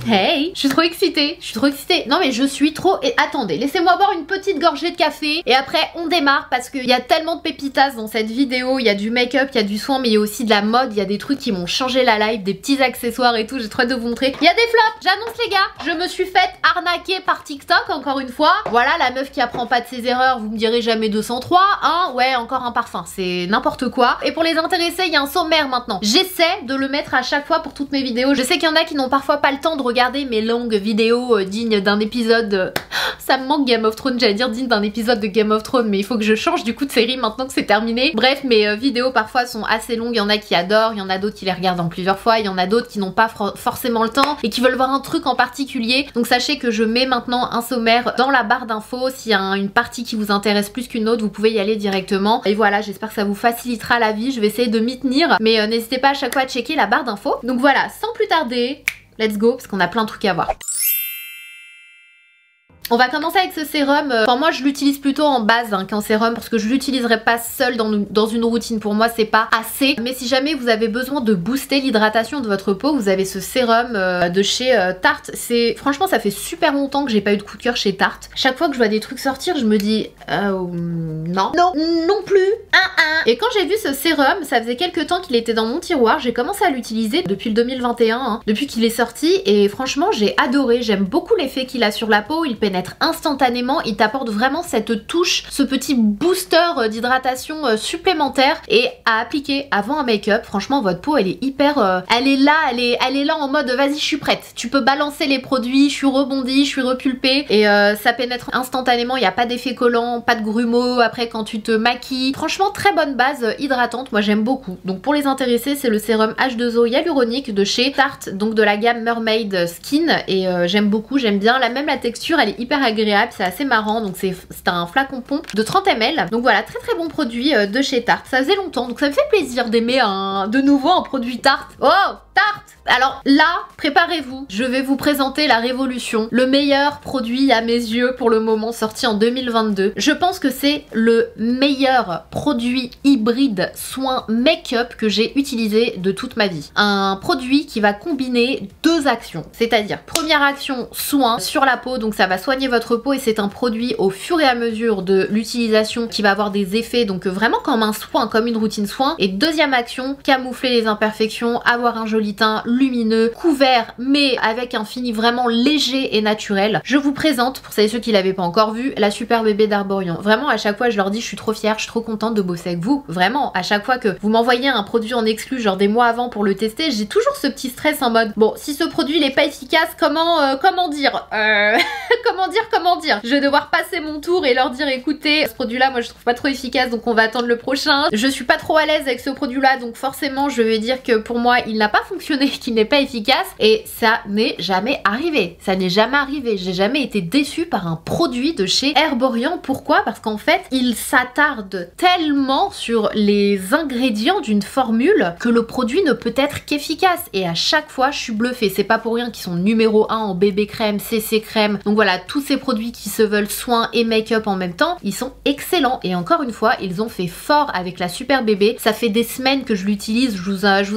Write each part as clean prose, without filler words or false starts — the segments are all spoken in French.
Hey, je suis trop excitée, Non mais je suis trop... Et attendez, laissez-moi boire une petite gorgée de café et après on démarre parce qu'il y a tellement de pépitas dans cette vidéo. Il y a du make-up, il y a du soin, mais il y a aussi de la mode, il y a des trucs qui m'ont changé la life, des petits accessoires et tout, j'ai trop hâte de vous montrer. Il y a des flops, j'annonce les gars, je me suis faite arnaquer par TikTok encore une fois. Voilà, la meuf qui apprend pas de ses erreurs, vous me direz jamais 203, hein, ouais, encore un parfum, c'est n'importe quoi. Et pour les intéressés, il y a un sommaire maintenant. J'essaie de le mettre à chaque fois pour toutes mes vidéos. Je sais qu'il y en a qui n'ont parfois pas le temps de regarder mes longues vidéos dignes d'un épisode... Ça me manque Game of Thrones, j'allais dire digne d'un épisode de Game of Thrones, mais il faut que je change du coup de série maintenant que c'est terminé. Bref, mes vidéos parfois sont assez longues, il y en a qui adorent, il y en a d'autres qui les regardent en plusieurs fois, il y en a d'autres qui n'ont pas forcément le temps et qui veulent voir un truc en particulier. Donc sachez que je mets maintenant un sommaire dans la barre d'infos. S'il y a une partie qui vous intéresse plus qu'une autre, vous pouvez y aller directement. Et voilà, j'espère que ça vous facilitera la vie, je vais essayer de m'y tenir, mais n'hésitez pas à chaque fois à checker la barre d'infos. Donc voilà, sans plus tarder, let's go, parce qu'on a plein de trucs à voir. On va commencer avec ce sérum. Enfin moi je l'utilise plutôt en base qu'en sérum parce que je l'utiliserai pas seule dans une routine. Pour moi c'est pas assez. Mais si jamais vous avez besoin de booster l'hydratation de votre peau, vous avez ce sérum de chez Tarte. Franchement ça fait super longtemps que j'ai pas eu de coup de cœur chez Tarte. Chaque fois que je vois des trucs sortir je me dis non plus. Et quand j'ai vu ce sérum, ça faisait quelques temps qu'il était dans mon tiroir. J'ai commencé à l'utiliser depuis le 2021, depuis qu'il est sorti. Et franchement j'ai adoré. J'aime beaucoup l'effet qu'il a sur la peau. Il pénètre instantanément, il t'apporte vraiment cette touche, ce petit booster d'hydratation supplémentaire et à appliquer avant un make-up. Franchement votre peau elle est hyper elle est là en mode vas-y je suis prête, tu peux balancer les produits, je suis rebondie, je suis repulpée et ça pénètre instantanément, il n'y a pas d'effet collant, pas de grumeaux après quand tu te maquilles. Franchement très bonne base hydratante, moi j'aime beaucoup. Donc pour les intéressés c'est le sérum H2O hyaluronique de chez Tarte, donc de la gamme Mermaid Skin et j'aime beaucoup, j'aime bien. La texture elle est hyper agréable, c'est assez marrant. Donc c'est un flacon pompe de 30 ml. Donc voilà, très très bon produit de chez Tarte. Ça faisait longtemps, donc ça me fait plaisir d'aimer de nouveau un produit Tarte. Oh, Tarte! Alors là, préparez-vous, je vais vous présenter la révolution, le meilleur produit à mes yeux pour le moment sorti en 2022. Je pense que c'est le meilleur produit hybride soin make-up que j'ai utilisé de toute ma vie. Un produit qui va combiner deux actions, c'est-à-dire première action soin sur la peau, donc ça va soigner votre peau et c'est un produit au fur et à mesure de l'utilisation qui va avoir des effets, donc vraiment comme un soin, comme une routine soin. Et deuxième action, camoufler les imperfections, avoir un joli teint lumineux, couvert mais avec un fini vraiment léger et naturel. Je vous présente, pour celles et ceux qui l'avaient pas encore vu, la Super Bébé d'Arborian. Vraiment à chaque fois je leur dis je suis trop fière, je suis trop contente de bosser avec vous. Vraiment à chaque fois que vous m'envoyez un produit en exclu genre des mois avant pour le tester, j'ai toujours ce petit stress en mode bon si ce produit il est pas efficace comment dire comment dire je vais devoir passer mon tour et leur dire écoutez ce produit là moi je trouve pas trop efficace donc on va attendre le prochain. Je suis pas trop à l'aise avec ce produit là donc forcément je vais dire que pour moi il n'a pas fonctionné, qu'il n'est pas efficace et ça n'est jamais arrivé. Ça n'est jamais arrivé. J'ai jamais été déçue par un produit de chez Herborian. Pourquoi? Parce qu'en fait il s'attarde tellement sur les ingrédients d'une formule que le produit ne peut être qu'efficace et à chaque fois je suis bluffée. C'est pas pour rien qu'ils sont numéro 1 en bébé crème, CC crème. Donc voilà, tous ces produits qui se veulent soins et make-up en même temps, ils sont excellents. Et encore une fois, ils ont fait fort avec la Super Bébé. Ça fait des semaines que je l'utilise.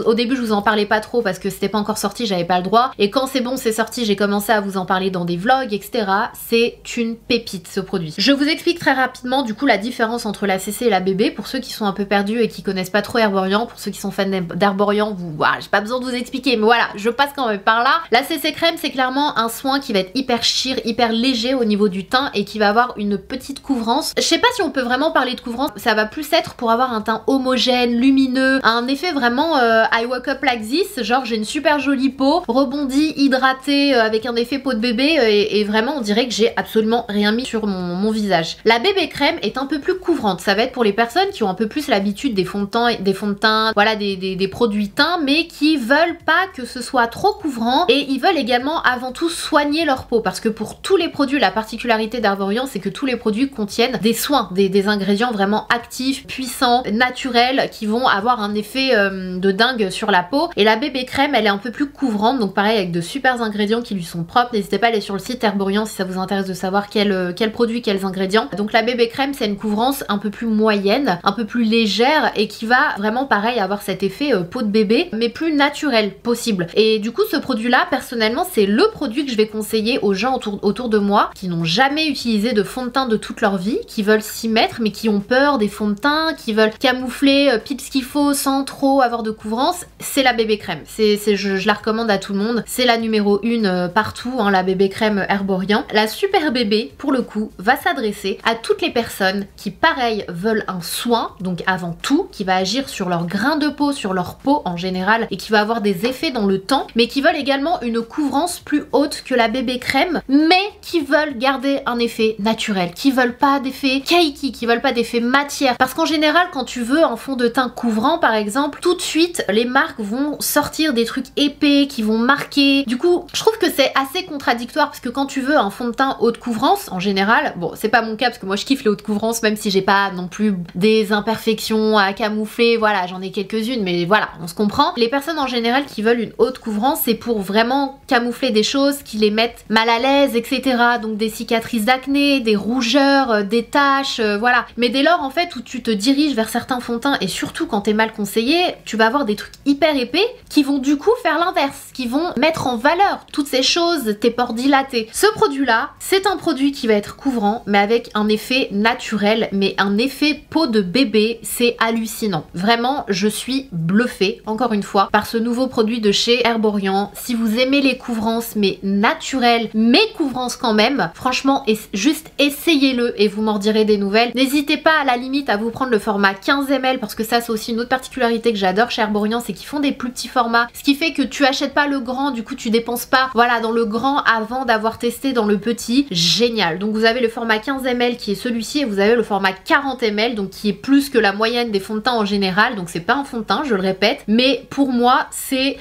Au début, je vous en parlais pas trop parce que c'était pas encore sorti, j'avais pas le droit. Et quand c'est bon, c'est sorti, j'ai commencé à vous en parler dans des vlogs, etc. C'est une pépite ce produit. Je vous explique très rapidement du coup la différence entre la CC et la Bébé pour ceux qui sont un peu perdus et qui connaissent pas trop Herborian. Pour ceux qui sont fans d'Herborian, j'ai pas besoin de vous expliquer, mais voilà, je passe quand même par là. La CC crème, c'est clairement un soin qui va être hyper sheer, hyper léger au niveau du teint et qui va avoir une petite couvrance. Je sais pas si on peut vraiment parler de couvrance, ça va plus être pour avoir un teint homogène, lumineux, un effet vraiment I woke up like this, genre j'ai une super jolie peau, rebondie, hydratée, avec un effet peau de bébé et vraiment on dirait que j'ai absolument rien mis sur mon visage. La bébé crème est un peu plus couvrante, ça va être pour les personnes qui ont un peu plus l'habitude des fonds de teint, voilà des produits teints mais qui veulent pas que ce soit trop couvrant et ils veulent également avant tout soigner leur peau parce que pour tous les produits, la particularité d'Herborian c'est que tous les produits contiennent des soins, des ingrédients vraiment actifs, puissants, naturels qui vont avoir un effet de dingue sur la peau et la bébé bébé crème, elle est un peu plus couvrante, donc pareil avec de super ingrédients qui lui sont propres. N'hésitez pas à aller sur le site Herborian si ça vous intéresse de savoir quels produits, quels ingrédients. Donc la bébé crème, c'est une couvrance un peu plus moyenne, un peu plus légère et qui va vraiment pareil avoir cet effet peau de bébé, mais plus naturel possible. Et du coup ce produit là, personnellement, c'est le produit que je vais conseiller aux gens autour de moi qui n'ont jamais utilisé de fond de teint de toute leur vie, qui veulent s'y mettre mais qui ont peur des fonds de teint, qui veulent camoufler pile ce qu'il faut sans trop avoir de couvrance. C'est la bébé crème. Je la recommande à tout le monde. C'est la numéro 1 partout, hein, la bébé crème Herborian. La super bébé, pour le coup, va s'adresser à toutes les personnes qui, pareil, veulent un soin, donc avant tout, qui va agir sur leur grain de peau, sur leur peau en général, et qui va avoir des effets dans le temps, mais qui veulent également une couvrance plus haute que la bébé crème, mais qui veulent garder un effet naturel, qui veulent pas d'effet cakey, qui veulent pas d'effet matière. Parce qu'en général, quand tu veux un fond de teint couvrant, par exemple, tout de suite, les marques vont sortir des trucs épais qui vont marquer. Du coup, je trouve que c'est assez contradictoire parce que quand tu veux un fond de teint haute couvrance, en général, bon, c'est pas mon cas parce que moi je kiffe les hautes couvrances, même si j'ai pas non plus des imperfections à camoufler, voilà, j'en ai quelques-unes, mais voilà, on se comprend. Les personnes en général qui veulent une haute couvrance, c'est pour vraiment camoufler des choses qui les mettent mal à l'aise, etc. Donc des cicatrices d'acné, des rougeurs, des taches, voilà. Mais dès lors, en fait, où tu te diriges vers certains fonds de teint, et surtout quand t'es mal conseillé, tu vas avoir des trucs hyper épais qui vont du coup faire l'inverse, qui vont mettre en valeur toutes ces choses, tes pores dilatés. Ce produit-là, c'est un produit qui va être couvrant, mais avec un effet naturel, mais un effet peau de bébé, c'est hallucinant. Vraiment, je suis bluffée, encore une fois, par ce nouveau produit de chez Herborian. Si vous aimez les couvrances, mais naturelles, mais couvrances quand même, franchement, juste essayez-le et vous m'en direz des nouvelles. N'hésitez pas à la limite à vous prendre le format 15 ml, parce que ça, c'est aussi une autre particularité que j'adore chez Herborian, c'est qu'ils font des plus petits formats, ce qui fait que tu achètes pas le grand, du coup tu dépenses pas, voilà, dans le grand avant d'avoir testé dans le petit. Génial. Donc vous avez le format 15 ml qui est celui-ci et vous avez le format 40 ml, donc qui est plus que la moyenne des fonds de teint en général, donc c'est pas un fond de teint, je le répète, mais pour moi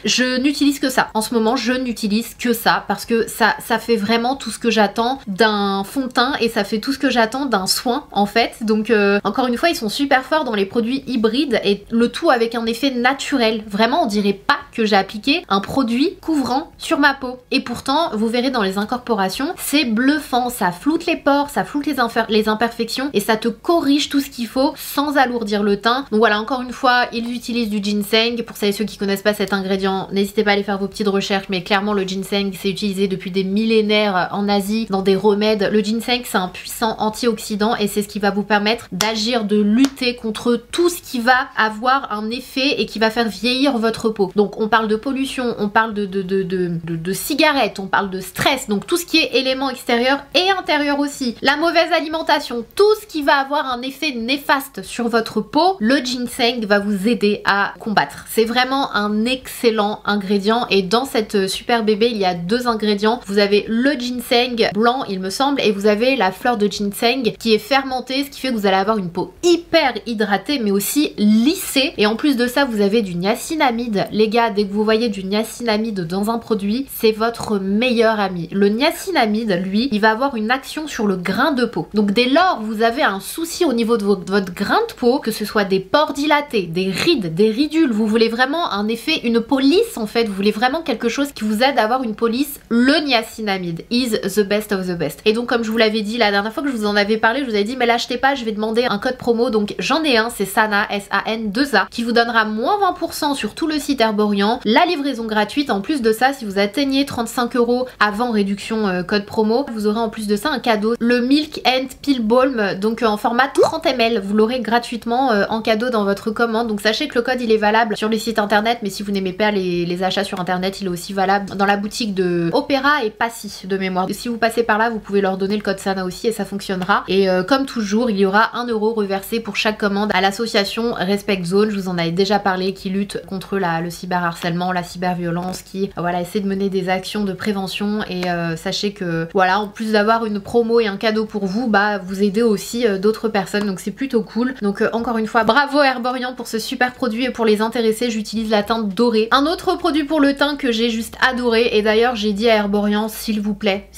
je n'utilise que ça. En ce moment, je n'utilise que ça parce que ça fait vraiment tout ce que j'attends d'un fond de teint et ça fait tout ce que j'attends d'un soin en fait. Donc encore une fois, ils sont super forts dans les produits hybrides et le tout avec un effet naturel. Vraiment, on dirait pas que j'ai appliqué un produit couvrant sur ma peau. Et pourtant, vous verrez dans les incorporations, c'est bluffant, ça floute les pores, ça floute les imperfections et ça te corrige tout ce qu'il faut sans alourdir le teint. Donc voilà, encore une fois, ils utilisent du ginseng. Pour celles et ceux qui connaissent pas cet ingrédient, n'hésitez pas à aller faire vos petites recherches, mais clairement le ginseng c'est utilisé depuis des millénaires en Asie dans des remèdes. Le ginseng c'est un puissant antioxydant et c'est ce qui va vous permettre d'agir, de lutter contre tout ce qui va avoir un effet et qui va faire vieillir votre peau. Donc on parle de pollution, on parle de cigarettes, on parle de stress, donc tout ce qui est éléments extérieurs et intérieurs aussi. La mauvaise alimentation, tout ce qui va avoir un effet néfaste sur votre peau, le ginseng va vous aider à combattre. C'est vraiment un excellent ingrédient et dans cette super bébé, il y a 2 ingrédients. Vous avez le ginseng blanc, il me semble, et vous avez la fleur de ginseng qui est fermentée, ce qui fait que vous allez avoir une peau hyper hydratée mais aussi lissée. Et en plus de ça, vous avez du niacinamide. Les gars, dès que vous voyez du niacinamide dans un produit, c'est votre meilleur ami. Le niacinamide, lui, il va avoir une action sur le grain de peau. Donc dès lors, vous avez un souci au niveau de votre grain de peau, que ce soit des pores dilatés, des rides, des ridules, vous voulez vraiment un effet, une peau lisse en fait, vous voulez vraiment quelque chose qui vous aide à avoir une peau lisse, le niacinamide is the best of the best. Et donc comme je vous l'avais dit la dernière fois que je vous en avais parlé, je vous avais dit mais l'achetez pas, je vais demander un code promo, donc j'en ai un, c'est SANA, S-A-N-2-A, qui vous donnera moins 20% sur tout le site Herborian, la livraison gratuite. En plus de ça, si vous atteignez 35 € avant réduction code promo, vous aurez en plus de ça un cadeau, le Milk and Peel Balm, donc en format 30 ml, vous l'aurez gratuitement en cadeau dans votre commande. Donc sachez que le code il est valable sur les sites internet, mais si vous n'aimez pas les achats sur internet, il est aussi valable dans la boutique de Opéra et Passy de mémoire. Si vous passez par là, vous pouvez leur donner le code SANA aussi et ça fonctionnera. Et comme toujours, il y aura 1 € reversé pour chaque commande à l'association Respect Zone, je vous en avais déjà parlé, qui lutte contre le cyberharcèlement, la cyberviolence, qui voilà, essaie de mener des actions de prévention. Et sachez que voilà, en plus d'avoir une promo et un cadeau pour vous, bah vous aidez aussi d'autres personnes, donc c'est plutôt cool. Donc encore une fois, bravo Herborian pour ce super produit. Et pour les intéressés, j'utilise la teinte dorée. Un autre produit pour le teint que j'ai juste adoré, et d'ailleurs j'ai dit à Herborian, s'il vous plaît,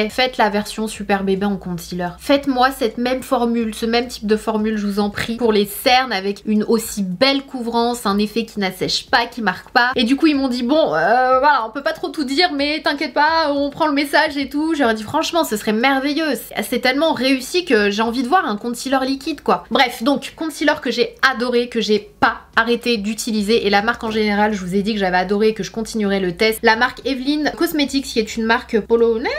faites la version super bébé en concealer. Faites-moi cette même formule, ce même type de formule, je vous en prie, pour les cernes, avec une aussi belle couvrance, un effet qui n'assèche pas, qui marque pas. Et du coup ils m'ont dit bon voilà, on peut pas trop tout dire mais t'inquiète pas, on prend le message et tout. J'aurais dit franchement ce serait merveilleux, c'est tellement réussi que j'ai envie de voir un concealer liquide quoi. Bref, donc concealer que j'ai adoré, que j'ai pas arrêté d'utiliser, et la marque en général je vous ai dit que j'avais adoré et que je continuerai le test. La marque Evelyn Cosmetics qui est une marque polonaise,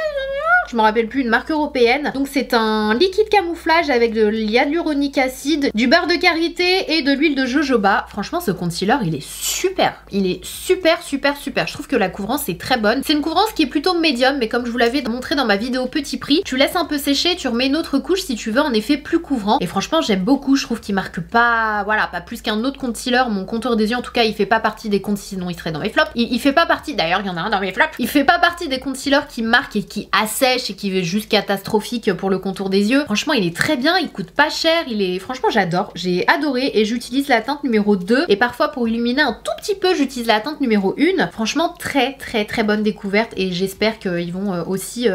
je me rappelle plus, une marque européenne. Donc c'est un liquide camouflage avec de l'hyaluronique acide, du beurre de karité et de l'huile de jojoba. Franchement ce concealer il est super, il est super. Je trouve que la couvrance est très bonne. C'est une couvrance qui est plutôt médium, mais comme je vous l'avais montré dans ma vidéo petit prix, tu laisses un peu sécher, tu remets une autre couche si tu veux un effet plus couvrant. Et franchement j'aime beaucoup, je trouve qu'il marque pas, voilà, pas plus qu'un autre concealer. Mon contour des yeux en tout cas il fait pas partie des concealers, sinon il serait dans mes flops. Il fait pas partie, d'ailleurs il y en a un dans mes flops, il fait pas partie des concealers qui marquent et qui assèchent et qui est juste catastrophique pour le contour des yeux. Franchement il est très bien, il coûte pas cher, il est, franchement j'adore, j'ai adoré. Et j'utilise la teinte numéro 2 et parfois pour illuminer un tout petit peu j'utilise la teinte numéro 1. Franchement très bonne découverte, et j'espère qu'ils vont aussi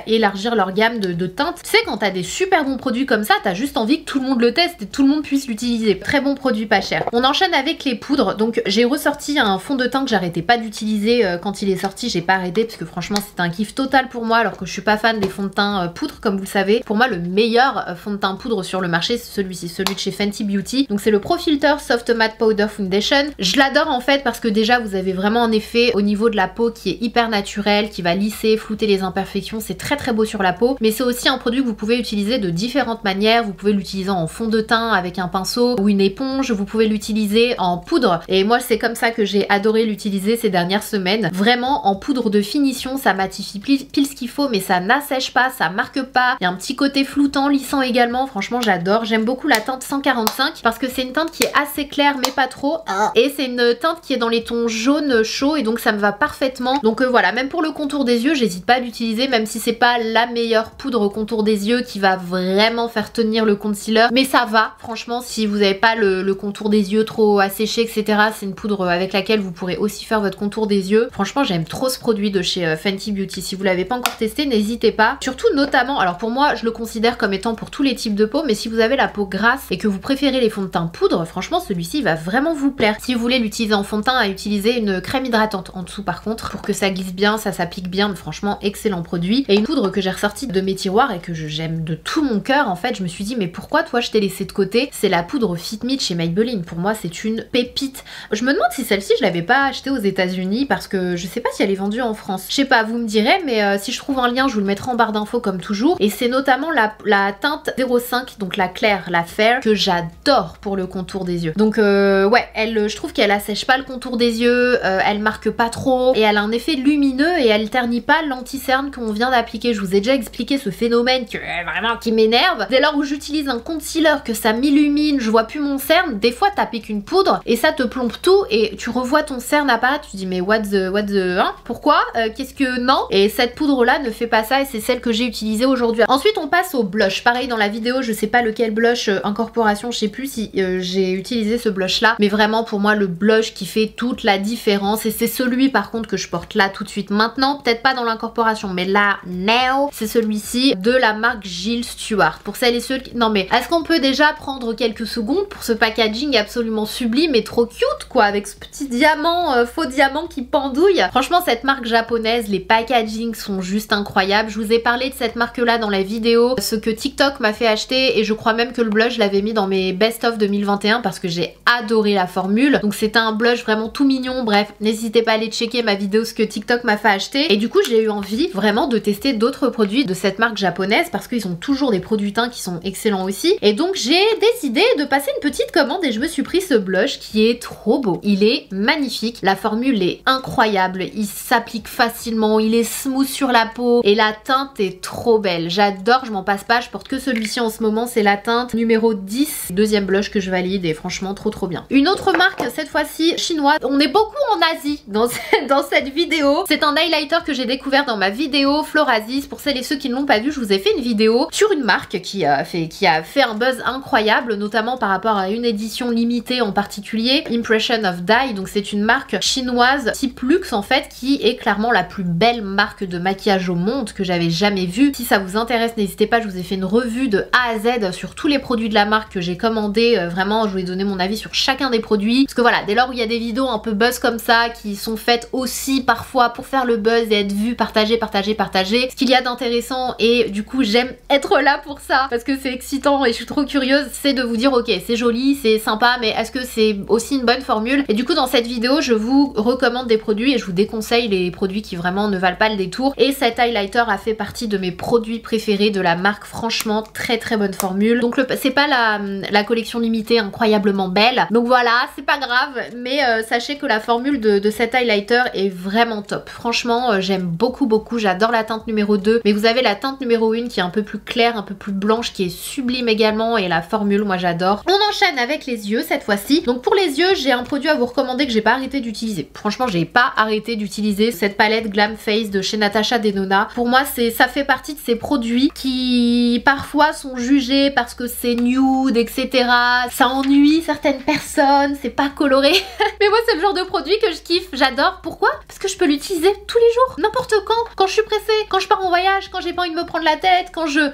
élargir leur gamme de teintes. Tu sais quand t'as des super bons produits comme ça, t'as juste envie que tout le monde le teste et tout le monde puisse l'utiliser. Très bon produit pas cher. On enchaîne avec les poudres. Donc j'ai ressorti un fond de teint que j'arrêtais pas d'utiliser quand il est sorti, j'ai pas arrêté parce que franchement c'était un kiff total pour moi, alors que je suis pas fan des fonds de teint poudre comme vous le savez. Pour moi le meilleur fond de teint poudre sur le marché c'est celui-ci, celui de chez Fenty Beauty. Donc c'est le Pro Filter Soft Matte Powder Foundation. Je l'adore en fait parce que déjà vous avez vraiment un effet au niveau de la peau qui est hyper naturel, qui va lisser, flouter les imperfections, c'est très beau sur la peau. Mais c'est aussi un produit que vous pouvez utiliser de différentes manières. Vous pouvez l'utiliser en fond de teint avec un pinceau ou une éponge, vous pouvez l'utiliser en poudre, et moi c'est comme ça que j'ai adoré l'utiliser ces dernières semaines. Vraiment en poudre de finition, ça matifie pile ce qu'il faut, mais ça n'assèche pas, ça marque pas, il y a un petit côté floutant, lissant également. Franchement j'adore, j'aime beaucoup la teinte 145 parce que c'est une teinte qui est assez claire mais pas trop, et c'est une teinte qui est dans les tons jaune chaud, et donc ça me va parfaitement. Donc voilà, même pour le contour des yeux j'hésite pas à l'utiliser, même si c'est pas la meilleure poudre au contour des yeux qui va vraiment faire tenir le concealer, mais ça va franchement si vous n'avez pas le contour des yeux trop asséché etc. C'est une poudre avec laquelle vous pourrez aussi faire votre contour des yeux. Franchement j'aime trop ce produit de chez Fenty Beauty. Si vous l'avez pas encore testé n'hésitez pas, surtout notamment, alors pour moi je le considère comme étant pour tous les types de peau, mais si vous avez la peau grasse et que vous préférez les fonds de teint poudre, franchement celui-ci va vraiment vous plaire. Si vous voulez l'utiliser en fond de teint, à utiliser une crème hydratante en dessous par contre pour que ça glisse bien, ça s'applique bien, mais franchement excellent produit. Et une poudre que j'ai ressortie de mes tiroirs et que j'aime de tout mon cœur en fait, je me suis dit mais pourquoi toi je t'ai laissé de côté, c'est la poudre Fit Me chez Maybelline. Pour moi c'est une pépite. Je me demande si celle-ci je l'avais pas achetée aux États-Unis parce que je sais pas si elle est vendue en France. Je sais pas, vous me direz, mais si je trouve un lien je vous le mettrai en barre d'infos comme toujours. Et c'est notamment la teinte 05, donc la claire, la fair, que j'adore pour le contour des yeux. Donc ouais, je trouve qu'elle assèche pas le contour des yeux, elle marque pas trop, et elle a un effet lumineux et elle ternit pas l'anti-cerne qu'on vient d'appliquer. Je vous ai déjà expliqué ce phénomène vraiment qui m'énerve. Dès lors où j'utilise un concealer, que ça m'illumine, je vois plus mon cerne, des fois t'appliques une poudre et ça te plombe tout et tu revois ton cerne apparaître, tu te dis mais what the hein, pourquoi qu'est-ce que non. Et cette poudre là ne fait pas ça, et c'est celle que j'ai utilisée aujourd'hui. Ensuite on passe au blush. Pareil dans la vidéo je sais pas lequel blush incorporation, je sais plus si j'ai utilisé ce blush là, mais vraiment pour moi le blush qui fait toute la différence, et c'est celui par contre que je porte là tout de suite maintenant, peut-être pas dans l'incorporation mais là now, c'est celui-ci de la marque Jill Stuart. Pour celles et ceux qui... Non mais est-ce qu'on peut déjà prendre quelques secondes pour ce packaging absolument sublime et trop cute quoi, avec ce petit diamant, faux diamant qui pendouille. Franchement cette marque japonaise, les packagings sont juste incroyables. Je vous ai parlé de cette marque là dans la vidéo, ce que TikTok m'a fait acheter, et je crois même que le blush je l'avais mis dans mes best of 2021 parce que j'ai adoré la formule. Donc c'était un blush vraiment tout mignon. Bref, n'hésitez pas à aller checker ma vidéo ce que TikTok m'a fait acheter, et du coup j'ai eu envie vraiment de tester d'autres produits de cette marque japonaise parce qu'ils ont toujours des produits teints qui sont excellents aussi. Et donc j'ai décidé de passer une petite commande et je me suis pris ce blush qui est trop beau. Il est magnifique, la formule est incroyable, il s'applique facilement, il est smooth sur la peau et la teinte est trop belle. J'adore, je m'en passe pas, je porte que celui-ci en ce moment, c'est la teinte numéro 10, deuxième blush que je valide, et franchement trop bien. Une autre marque, cette fois-ci chinoise, on est beaucoup en Asie dans cette vidéo. C'est un highlighter que j'ai découvert dans ma vidéo Florasis. Pour celles et ceux qui ne l'ont pas vu, je vous ai fait une vidéo sur une marque qui a fait un buzz incroyable, notamment par rapport à une édition limitée en particulier, Impression of Dye. Donc c'est une marque chinoise type luxe en fait, qui est clairement la plus belle marque de maquillage au monde. monde que j'avais jamais vu. Si ça vous intéresse, n'hésitez pas, je vous ai fait une revue de A à Z sur tous les produits de la marque que j'ai commandé. Vraiment, je vous ai donné mon avis sur chacun des produits. Parce que voilà, dès lors où il y a des vidéos un peu buzz comme ça, qui sont faites aussi parfois pour faire le buzz et être vues, partagées, ce qu'il y a d'intéressant, et du coup j'aime être là pour ça, parce que c'est excitant et je suis trop curieuse, c'est de vous dire ok, c'est joli, c'est sympa, mais est-ce que c'est aussi une bonne formule? Et du coup dans cette vidéo, je vous recommande des produits et je vous déconseille les produits qui vraiment ne valent pas le détour. Et cet highlighter a fait partie de mes produits préférés de la marque, franchement très très bonne formule. Donc c'est pas la collection limitée incroyablement belle, donc voilà, c'est pas grave, mais sachez que la formule de cet highlighter est vraiment top. Franchement, j'aime beaucoup, j'adore la teinte numéro 2, mais vous avez la teinte numéro 1 qui est un peu plus claire, un peu plus blanche, qui est sublime également, et la formule, moi j'adore. On enchaîne avec les yeux cette fois-ci. Donc pour les yeux, j'ai un produit à vous recommander que j'ai pas arrêté d'utiliser. Franchement, j'ai pas arrêté d'utiliser cette palette Glam Face de chez Natasha Denona. Pour moi, ça fait partie de ces produits qui parfois sont jugés parce que c'est nude, etc. Ça ennuie certaines personnes, c'est pas coloré. Mais moi, c'est le genre de produit que je kiffe, j'adore. Pourquoi? Parce que je peux l'utiliser tous les jours, n'importe quand je suis pressée, quand je pars en voyage, quand j'ai pas envie de me prendre la tête,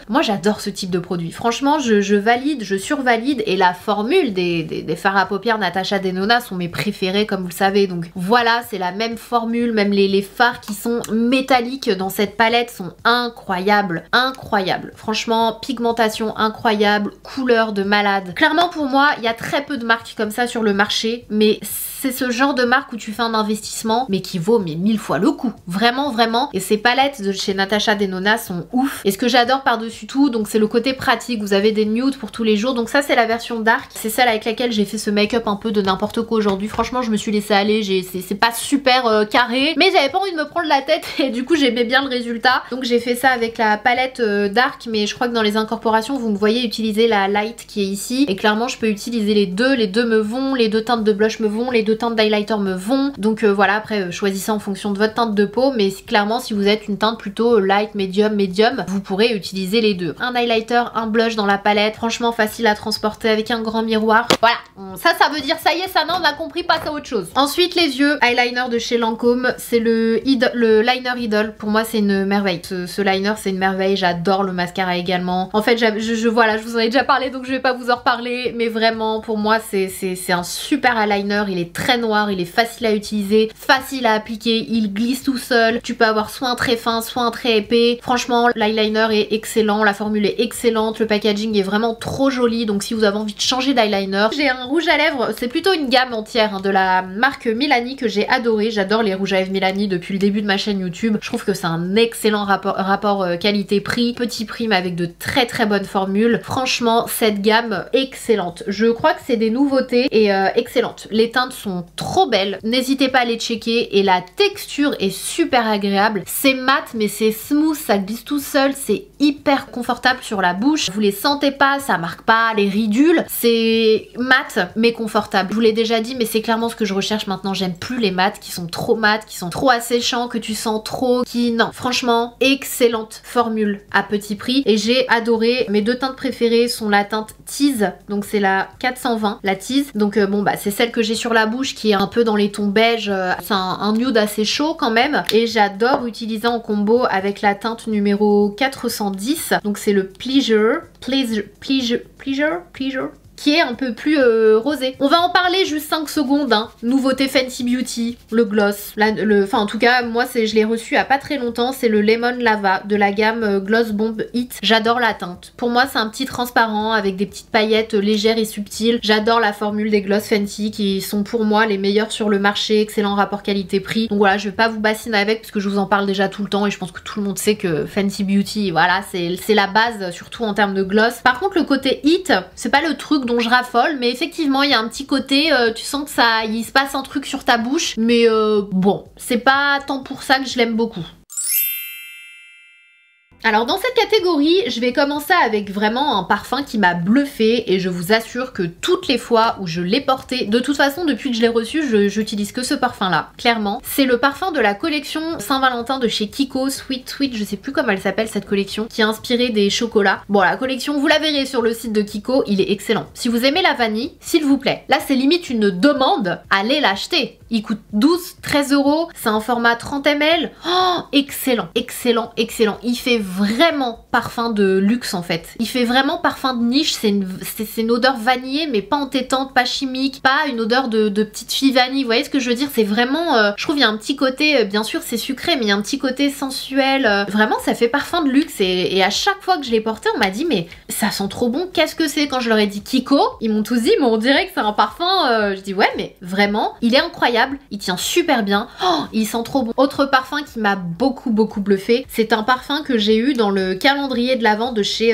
Moi, j'adore ce type de produit. Franchement, je valide, je survalide, et la formule des fards à paupières Natasha Denona sont mes préférés, comme vous le savez. Donc voilà, c'est la même formule, même les fards qui sont métalliques dans cette palette sont incroyables, incroyables. Franchement, pigmentation incroyable, couleur de malade. Clairement, pour moi, il y a très peu de marques comme ça sur le marché, mais c'est ce genre de marque où tu fais un investissement mais qui vaut 1000 fois le coup, vraiment vraiment. Et ces palettes de chez Natasha Denona sont ouf, et ce que j'adore par-dessus tout, donc c'est le côté pratique. Vous avez des nudes pour tous les jours, donc ça c'est la version dark, c'est celle avec laquelle j'ai fait ce make-up un peu de n'importe quoi aujourd'hui. Franchement, je me suis laissée aller, c'est pas super carré, mais j'avais pas envie de me prendre la tête et du coup j'aimais bien le résultat, donc j'ai fait ça avec la palette dark. Mais je crois que dans les incorporations vous me voyez utiliser la light qui est ici, et clairement je peux utiliser les deux me vont, les deux teintes de blush me vont, les deux teintes d'highlighter me vont, donc voilà, après choisissez en fonction de votre teinte de peau, mais clairement si vous êtes une teinte plutôt light, medium, vous pourrez utiliser les deux. Un highlighter, un blush dans la palette, franchement facile à transporter avec un grand miroir. Voilà, ça veut dire ça y est, ça non, on a compris, passe à autre chose. Ensuite les yeux, eyeliner de chez Lancôme, c'est le liner Idol. Pour moi c'est une merveille, ce liner c'est une merveille, j'adore le mascara également. En fait voilà, je vous en ai déjà parlé donc je vais pas vous en reparler, mais vraiment pour moi c'est un super eyeliner. Il est très noir, il est facile à utiliser, facile à appliquer, il glisse tout seul. Tu peux avoir soit un trait fin, soit un trait épais. Franchement, l'eyeliner est excellent, la formule est excellente, le packaging est vraiment trop joli. Donc si vous avez envie de changer d'eyeliner, j'ai un rouge à lèvres, c'est plutôt une gamme entière de la marque Milani que j'ai adoré. J'adore les rouges à lèvres Milani depuis le début de ma chaîne YouTube. Je trouve que c'est un excellent rapport qualité-prix, petit prix mais avec de très très bonnes formules. Franchement, cette gamme excellente. Je crois que c'est des nouveautés et excellentes. Les teintes sont trop belles, n'hésitez pas à les checker, et la texture est super agréable. C'est mat mais c'est smooth, ça glisse tout seul, c'est hyper confortable sur la bouche. Vous les sentez pas, ça marque pas les ridules, c'est mat mais confortable. Je vous l'ai déjà dit, mais c'est clairement ce que je recherche maintenant. J'aime plus les mats qui sont trop mat, qui sont trop asséchants, que tu sens trop, non, franchement excellente formule à petit prix, et j'ai adoré. Mes deux teintes préférées sont la teinte Tease, donc c'est la 420, la Tease, donc bon bah c'est celle que j'ai sur la bouche qui est un peu dans les tons beige, c'est un nude assez chaud quand même, et j'adore utiliser en combo avec la teinte numéro 410, donc c'est le Pleasure, qui est un peu plus rosé. On va en parler juste 5 secondes, hein. Nouveauté Fenty Beauty, le gloss. Enfin en tout cas, moi je l'ai reçu il y a pas très longtemps, c'est le Lemon Lava de la gamme Gloss Bomb Hit. J'adore la teinte. Pour moi c'est un petit transparent avec des petites paillettes légères et subtiles. J'adore la formule des gloss Fenty qui sont pour moi les meilleurs sur le marché, excellent rapport qualité-prix. Donc voilà, je vais pas vous bassiner avec parce que je vous en parle déjà tout le temps et je pense que tout le monde sait que Fenty Beauty, voilà, c'est la base surtout en termes de gloss. Par contre le côté Hit, c'est pas le truc dont je raffole, mais effectivement il y a un petit côté, tu sens que il se passe un truc sur ta bouche, mais bon, c'est pas tant pour ça que je l'aime beaucoup. Alors dans cette catégorie, je vais commencer avec vraiment un parfum qui m'a bluffé et je vous assure que toutes les fois où je l'ai porté, de toute façon depuis que je l'ai reçu, j'utilise que ce parfum là, clairement. C'est le parfum de la collection Saint-Valentin de chez Kiko, Sweet Sweet, je sais plus comment elle s'appelle cette collection, qui est inspirée des chocolats. Bon, la collection, vous la verrez sur le site de Kiko, il est excellent. Si vous aimez la vanille, s'il vous plaît, là c'est limite une demande, allez l'acheter. Il coûte 12-13 €, c'est un format 30 ml. Oh, excellent, excellent, excellent. Il fait vraiment parfum de luxe en fait. Il fait vraiment parfum de niche, c'est une odeur vanillée mais pas entêtante, pas chimique, pas une odeur de petite fille vanille. Vous voyez ce que je veux dire? C'est vraiment, je trouve il y a un petit côté, bien sûr c'est sucré, mais il y a un petit côté sensuel. Vraiment ça fait parfum de luxe et à chaque fois que je l'ai porté, on m'a dit mais ça sent trop bon, qu'est-ce que c'est? Quand je leur ai dit Kiko, ils m'ont tous dit mais on dirait que c'est un parfum. Je dis ouais mais vraiment, il est incroyable. Il tient super bien. Oh, il sent trop bon. Autre parfum qui m'a beaucoup bluffé, c'est un parfum que j'ai eu dans le calendrier de l'Avent de chez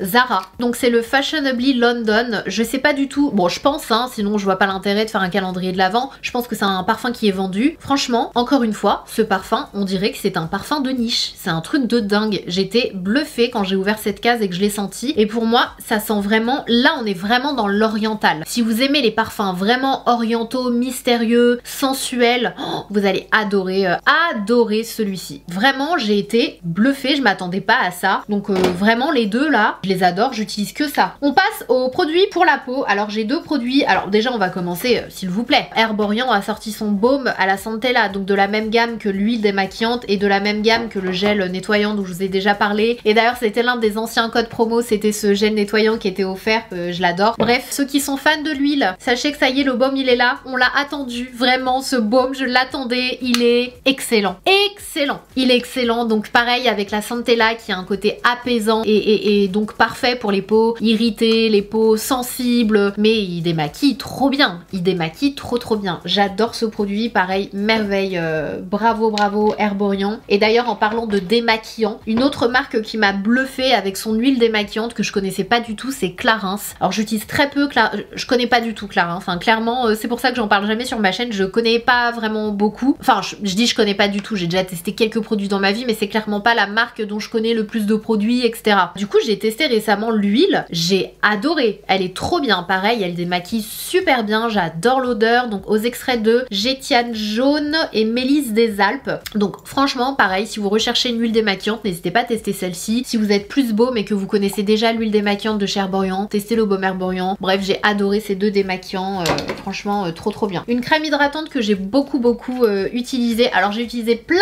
Zara. Donc c'est le Fashionably London. Je sais pas du tout. Bon, je pense, hein, sinon je vois pas l'intérêt de faire un calendrier de l'Avent. Je pense que c'est un parfum qui est vendu. Franchement, encore une fois, ce parfum, on dirait que c'est un parfum de niche. C'est un truc de dingue. J'étais bluffée quand j'ai ouvert cette case et que je l'ai senti. Et pour moi, ça sent vraiment... Là, on est vraiment dans l'oriental. Si vous aimez les parfums vraiment orientaux, mystérieux, sensuel, oh, vous allez adorer adorer celui-ci. Vraiment j'ai été bluffée, je m'attendais pas à ça, donc vraiment les deux là je les adore, j'utilise que ça. On passe aux produits pour la peau. Alors j'ai deux produits, alors déjà on va commencer s'il vous plaît. Herborian a sorti son baume à la Centella, donc de la même gamme que l'huile démaquillante et de la même gamme que le gel nettoyant dont je vous ai déjà parlé, et d'ailleurs c'était l'un des anciens codes promo, c'était ce gel nettoyant qui était offert, je l'adore. Bref, ceux qui sont fans de l'huile, sachez que ça y est, le baume il est là, on l'a attendu. Vraiment, ce baume, je l'attendais, il est excellent. Excellent. Il est excellent, donc pareil avec la Centella qui a un côté apaisant et donc parfait pour les peaux irritées, les peaux sensibles, mais il démaquille trop bien. Il démaquille trop bien. J'adore ce produit, pareil, merveille. Bravo, bravo Herborian. Et d'ailleurs, en parlant de démaquillant, une autre marque qui m'a bluffé avec son huile démaquillante que je connaissais pas du tout, c'est Clarins. Alors j'utilise très peu, je connais pas du tout Clarins, enfin clairement, c'est pour ça que j'en parle jamais sur ma chaîne. Je connais pas vraiment beaucoup, enfin je dis je connais pas du tout, j'ai déjà testé quelques produits dans ma vie mais c'est clairement pas la marque dont je connais le plus de produits, etc. Du coup j'ai testé récemment l'huile, j'ai adoré, elle est trop bien, pareil elle démaquille super bien, j'adore l'odeur, donc aux extraits de Gétiane jaune et Mélisse des Alpes. Donc franchement pareil, si vous recherchez une huile démaquillante, n'hésitez pas à tester celle-ci. Si vous êtes plus baume et que vous connaissez déjà l'huile démaquillante de chez Herborian, testez le baume Herborian. Bref, j'ai adoré ces deux démaquillants, franchement trop bien. Une crème hydratante que j'ai beaucoup utilisée. Alors j'ai utilisé plein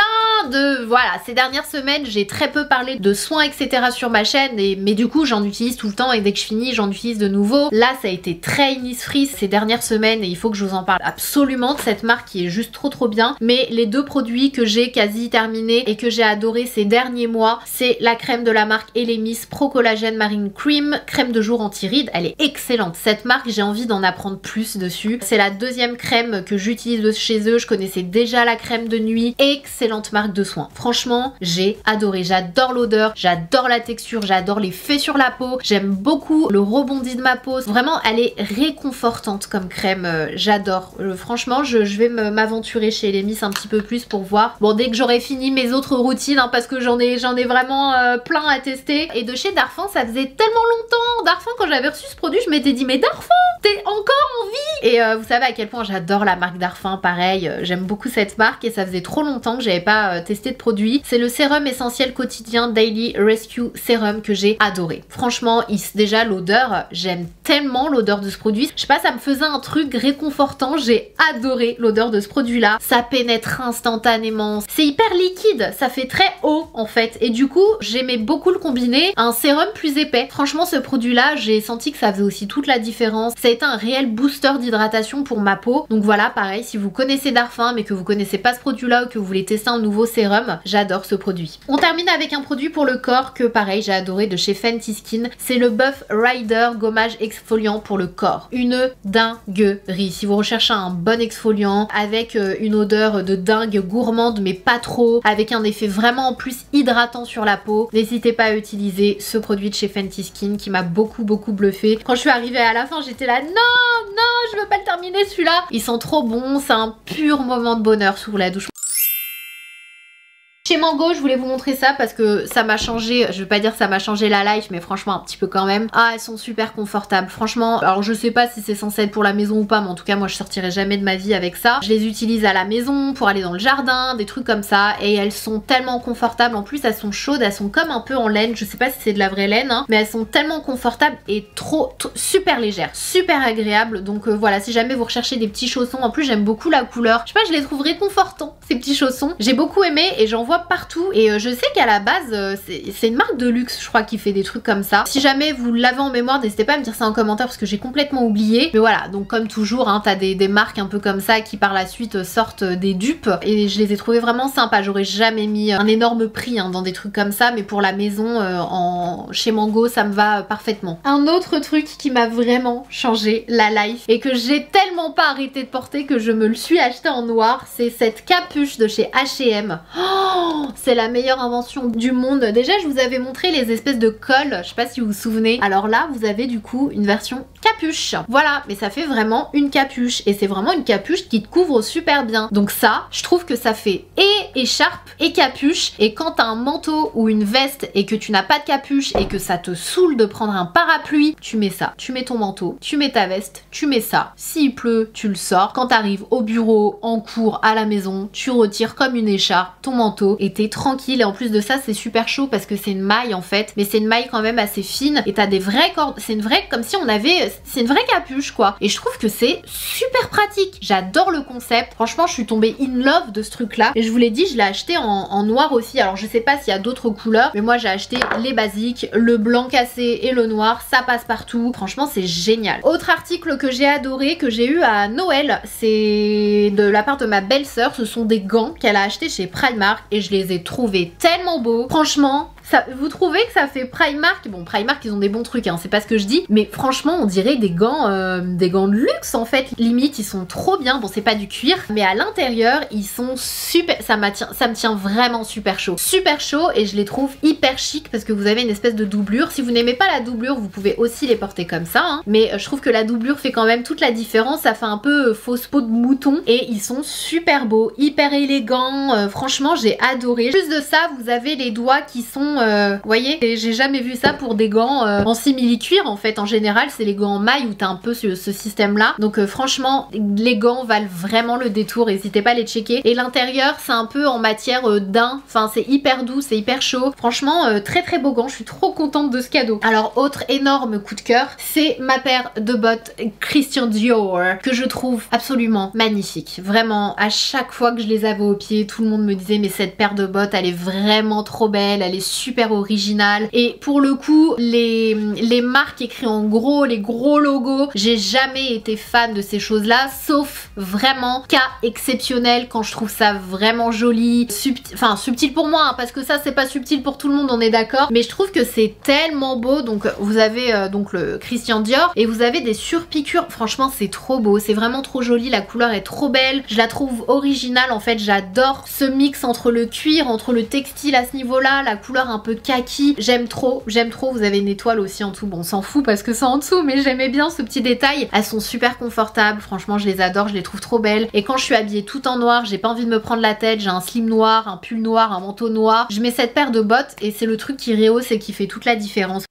de... Voilà, ces dernières semaines j'ai très peu parlé de soins etc sur ma chaîne, mais du coup j'en utilise tout le temps et dès que je finis j'en utilise de nouveau. Là ça a été très Innisfree ces dernières semaines et il faut que je vous en parle absolument de cette marque qui est juste trop bien. Mais les deux produits que j'ai quasi terminés et que j'ai adoré ces derniers mois, c'est la crème de la marque Elemis Pro Collagen Marine Cream, crème de jour anti-rides. Elle est excellente cette marque, j'ai envie d'en apprendre plus dessus. C'est la deuxième crème que j'utilise de chez eux, je connaissais déjà la crème de nuit. Excellente marque de soins, franchement j'ai adoré, j'adore l'odeur, j'adore la texture, j'adore l'effet sur la peau, j'aime beaucoup le rebondi de ma peau, vraiment elle est réconfortante comme crème, j'adore. Franchement je vais m'aventurer chez Elemis un petit peu plus pour voir, bon dès que j'aurai fini mes autres routines hein, parce que j'en ai vraiment plein à tester. Et de chez Darphin ça faisait tellement longtemps, Darphin quand j'avais reçu ce produit je m'étais dit mais Darphin t'es encore en vie. Et vous savez à quel point j'adore la marque Darphin, pareil j'aime beaucoup cette marque et ça faisait trop longtemps que j'avais pas testé de produit. C'est le sérum essentiel quotidien Daily Rescue Serum que j'ai adoré. Franchement déjà l'odeur, j'aime tellement l'odeur de ce produit, je sais pas, ça me faisait un truc réconfortant, j'ai adoré l'odeur de ce produit là, ça pénètre instantanément, c'est hyper liquide, ça fait très haut en fait et du coup j'aimais beaucoup le combiner à un sérum plus épais. Franchement ce produit là j'ai senti que ça faisait aussi toute la différence, ça a été un réel booster d'hydratation pour ma peau. Donc voilà pareil, si vous connaissez Darphin mais que vous connaissez pas ce produit là ou que vous voulez tester un nouveau sérum, j'adore ce produit. On termine avec un produit pour le corps que pareil j'ai adoré de chez Fenty Skin, c'est le Buff Rider gommage exfoliant pour le corps. Une dinguerie, si vous recherchez un bon exfoliant avec une odeur de dingue gourmande mais pas trop, avec un effet vraiment en plus hydratant sur la peau, n'hésitez pas à utiliser ce produit de chez Fenty Skin qui m'a beaucoup bluffé. Quand je suis arrivée à la fin j'étais là non je veux pas le terminer celui-là, 'là. Ils sont trop bons, c'est un pur moment de bonheur sous la douche. Chez Mango, je voulais vous montrer ça parce que ça m'a changé, je veux pas dire que ça m'a changé la life, mais franchement un petit peu quand même. Ah, elles sont super confortables, franchement. Alors je sais pas si c'est censé être pour la maison ou pas, mais en tout cas moi je sortirai jamais de ma vie avec ça. Je les utilise à la maison, pour aller dans le jardin, des trucs comme ça, et elles sont tellement confortables. En plus elles sont chaudes, elles sont comme un peu en laine, je sais pas si c'est de la vraie laine, hein, mais elles sont tellement confortables et super légères, super agréables. Donc voilà, si jamais vous recherchez des petits chaussons, en plus j'aime beaucoup la couleur, je sais pas, je les trouve réconfortants ces petits chaussons. J'ai beaucoup aimé et j'en vois partout, et je sais qu'à la base c'est une marque de luxe je crois qui fait des trucs comme ça. Si jamais vous l'avez en mémoire, n'hésitez pas à me dire ça en commentaire parce que j'ai complètement oublié. Mais voilà, donc comme toujours hein, t'as des marques un peu comme ça qui par la suite sortent des dupes, et je les ai trouvées vraiment sympas. J'aurais jamais mis un énorme prix hein, dans des trucs comme ça, mais pour la maison chez Mango ça me va parfaitement. Un autre truc qui m'a vraiment changé la life et que j'ai tellement pas arrêté de porter que je me le suis acheté en noir, c'est cette capuche de chez H&M. Oh, c'est la meilleure invention du monde. Déjà je vous avais montré les espèces de cols, je sais pas si vous vous souvenez. Alors là vous avez du coup une version capuche. Voilà, mais ça fait vraiment une capuche, et c'est vraiment une capuche qui te couvre super bien. Donc ça, je trouve que ça fait et écharpe et capuche, et quand t'as un manteau ou une veste et que tu n'as pas de capuche et que ça te saoule de prendre un parapluie, tu mets ça. Tu mets ton manteau, tu mets ta veste, tu mets ça. S'il pleut, tu le sors. Quand t'arrives au bureau, en cours, à la maison, tu retires comme une écharpe ton manteau et t'es tranquille. Et en plus de ça, c'est super chaud parce que c'est une maille en fait, mais c'est une maille quand même assez fine, et t'as des vraies cordes. C'est une vraie, comme si on avait, c'est une vraie capuche quoi. Et je trouve que c'est super pratique. J'adore le concept. Franchement, je suis tombée in love de ce truc là. Et je vous l'ai dit, je l'ai acheté en noir aussi. Alors je sais pas s'il y a d'autres couleurs, mais moi j'ai acheté les basiques, le blanc cassé et le noir. Ça passe partout. Franchement, c'est génial. Autre article que j'ai adoré, que j'ai eu à Noël, c'est de la part de ma belle-sœur. Ce sont des gants qu'elle a acheté chez Primark et je les ai trouvés tellement beaux. Franchement, ça, vous trouvez que ça fait Primark? Bon, Primark ils ont des bons trucs hein, c'est pas ce que je dis, mais franchement on dirait des gants de luxe en fait, limite ils sont trop bien. Bon, c'est pas du cuir, mais à l'intérieur ils sont super, ça me tient vraiment super chaud, et je les trouve hyper chic parce que vous avez une espèce de doublure. Si vous n'aimez pas la doublure, vous pouvez aussi les porter comme ça hein. Mais je trouve que la doublure fait quand même toute la différence. Ça fait un peu fausse peau de mouton, et ils sont super beaux, hyper élégants. Franchement j'ai adoré. Plus de ça, vous avez les doigts qui sont vous voyez, j'ai jamais vu ça pour des gants en simili-cuir en fait. En général c'est les gants en maille où t'as un peu ce système là. Donc franchement les gants valent vraiment le détour, n'hésitez pas à les checker. Et l'intérieur c'est un peu en matière daim, enfin c'est hyper doux, c'est hyper chaud. Franchement très très beau gant, je suis trop contente de ce cadeau. Alors autre énorme coup de cœur, c'est ma paire de bottes Christian Dior que je trouve absolument magnifique. Vraiment, à chaque fois que je les avais au pied, tout le monde me disait mais cette paire de bottes elle est vraiment trop belle, elle est super originale. Et pour le coup les marques écrites en gros, les gros logos, j'ai jamais été fan de ces choses là, sauf vraiment cas exceptionnel quand je trouve ça vraiment joli, subtil pour moi hein, parce que ça c'est pas subtil pour tout le monde, on est d'accord, mais je trouve que c'est tellement beau. Donc vous avez donc le Christian Dior et vous avez des surpiqûres, franchement c'est trop beau, c'est vraiment trop joli, la couleur est trop belle, je la trouve originale en fait. J'adore ce mix entre le cuir, entre le textile à ce niveau là, la couleur un peu kaki, j'aime trop. Vous avez une étoile aussi en dessous, bon on s'en fout parce que c'est en dessous, mais j'aimais bien ce petit détail. Elles sont super confortables, franchement je les adore, je les trouve trop belles. Et quand je suis habillée tout en noir, j'ai pas envie de me prendre la tête, j'ai un slim noir, un pull noir, un manteau noir, je mets cette paire de bottes et c'est le truc qui rehausse et qui fait toute la différence.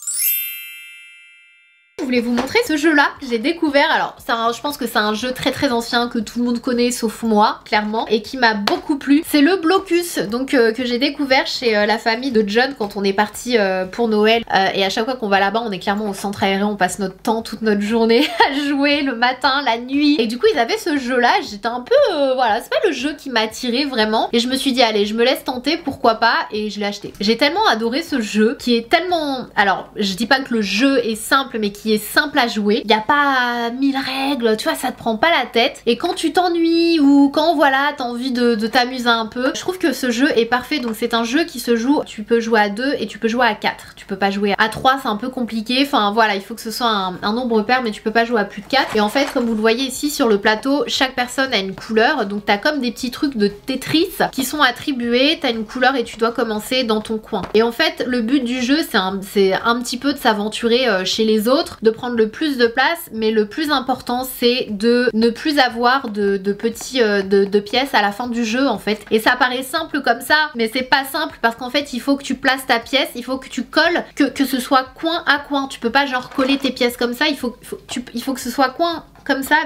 Je voulais vous montrer ce jeu là que j'ai découvert. Alors je pense que c'est un jeu très très ancien que tout le monde connaît sauf moi clairement, et qui m'a beaucoup plu. C'est le Blocus, donc que j'ai découvert chez la famille de John quand on est parti pour Noël, et à chaque fois qu'on va là-bas on est clairement au centre aéré, on passe notre temps, toute notre journée à jouer le matin, la nuit, et du coup ils avaient ce jeu là. J'étais un peu voilà, c'est pas le jeu qui m'a attiré vraiment, et je me suis dit allez je me laisse tenter, pourquoi pas, et je l'ai acheté. J'ai tellement adoré ce jeu qui est tellement, alors je dis pas que le jeu est simple, mais qui est simple à jouer. Il n'y a pas 1000 règles, tu vois, ça te prend pas la tête. Et quand tu t'ennuies ou quand voilà, t'as envie de t'amuser un peu, je trouve que ce jeu est parfait. Donc c'est un jeu qui se joue, tu peux jouer à 2 et tu peux jouer à 4. Tu peux pas jouer à 3, c'est un peu compliqué. Enfin voilà, il faut que ce soit un nombre pair, mais tu peux pas jouer à plus de 4. Et en fait, comme vous le voyez ici sur le plateau, chaque personne a une couleur. Donc t'as comme des petits trucs de Tetris qui sont attribués. T'as une couleur et tu dois commencer dans ton coin. Et en fait, le but du jeu, c'est un petit peu de s'aventurer chez les autres. de prendre le plus de place, mais le plus important c'est de ne plus avoir de petits de pièces à la fin du jeu en fait. Et ça paraît simple comme ça, mais c'est pas simple parce qu'en fait il faut que tu places ta pièce, il faut que tu colles, que ce soit coin à coin. Tu peux pas genre coller tes pièces comme ça, il faut que ce soit coin comme ça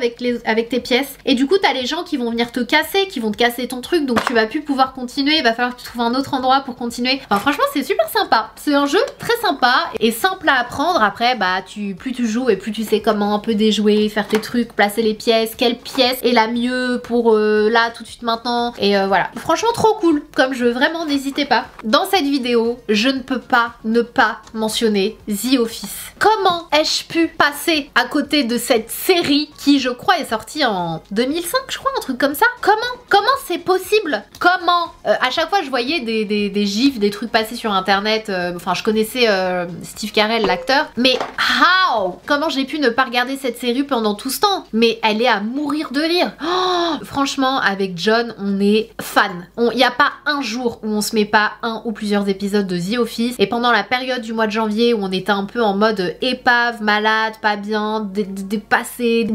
avec tes pièces. Et du coup t'as les gens qui vont venir te casser, qui vont te casser ton truc, donc tu vas plus pouvoir continuer, il va falloir que tu trouves un autre endroit pour continuer. Enfin franchement c'est super sympa, c'est un jeu très sympa et simple à apprendre. Après bah plus tu joues et plus tu sais comment un peu déjouer, faire tes trucs, placer les pièces, quelle pièce est la mieux pour là tout de suite maintenant. Et voilà, franchement trop cool comme jeu, vraiment n'hésitez pas. Dans cette vidéo je ne peux pas ne pas mentionner The Office. Comment ai-je pu passer à côté de cette série qui je crois est sortie en 2005 je crois, un truc comme ça? Comment c'est possible? Comment à chaque fois je voyais des gifs, des trucs passés sur internet, enfin je connaissais Steve Carell l'acteur, mais comment j'ai pu ne pas regarder cette série pendant tout ce temps? Mais elle est à mourir de rire. Oh, franchement avec John on est fan, il n'y a pas un jour où on se met pas un ou plusieurs épisodes de The Office. Et pendant la période du mois de janvier où on était un peu en mode épave, malade, pas bien, dépassé,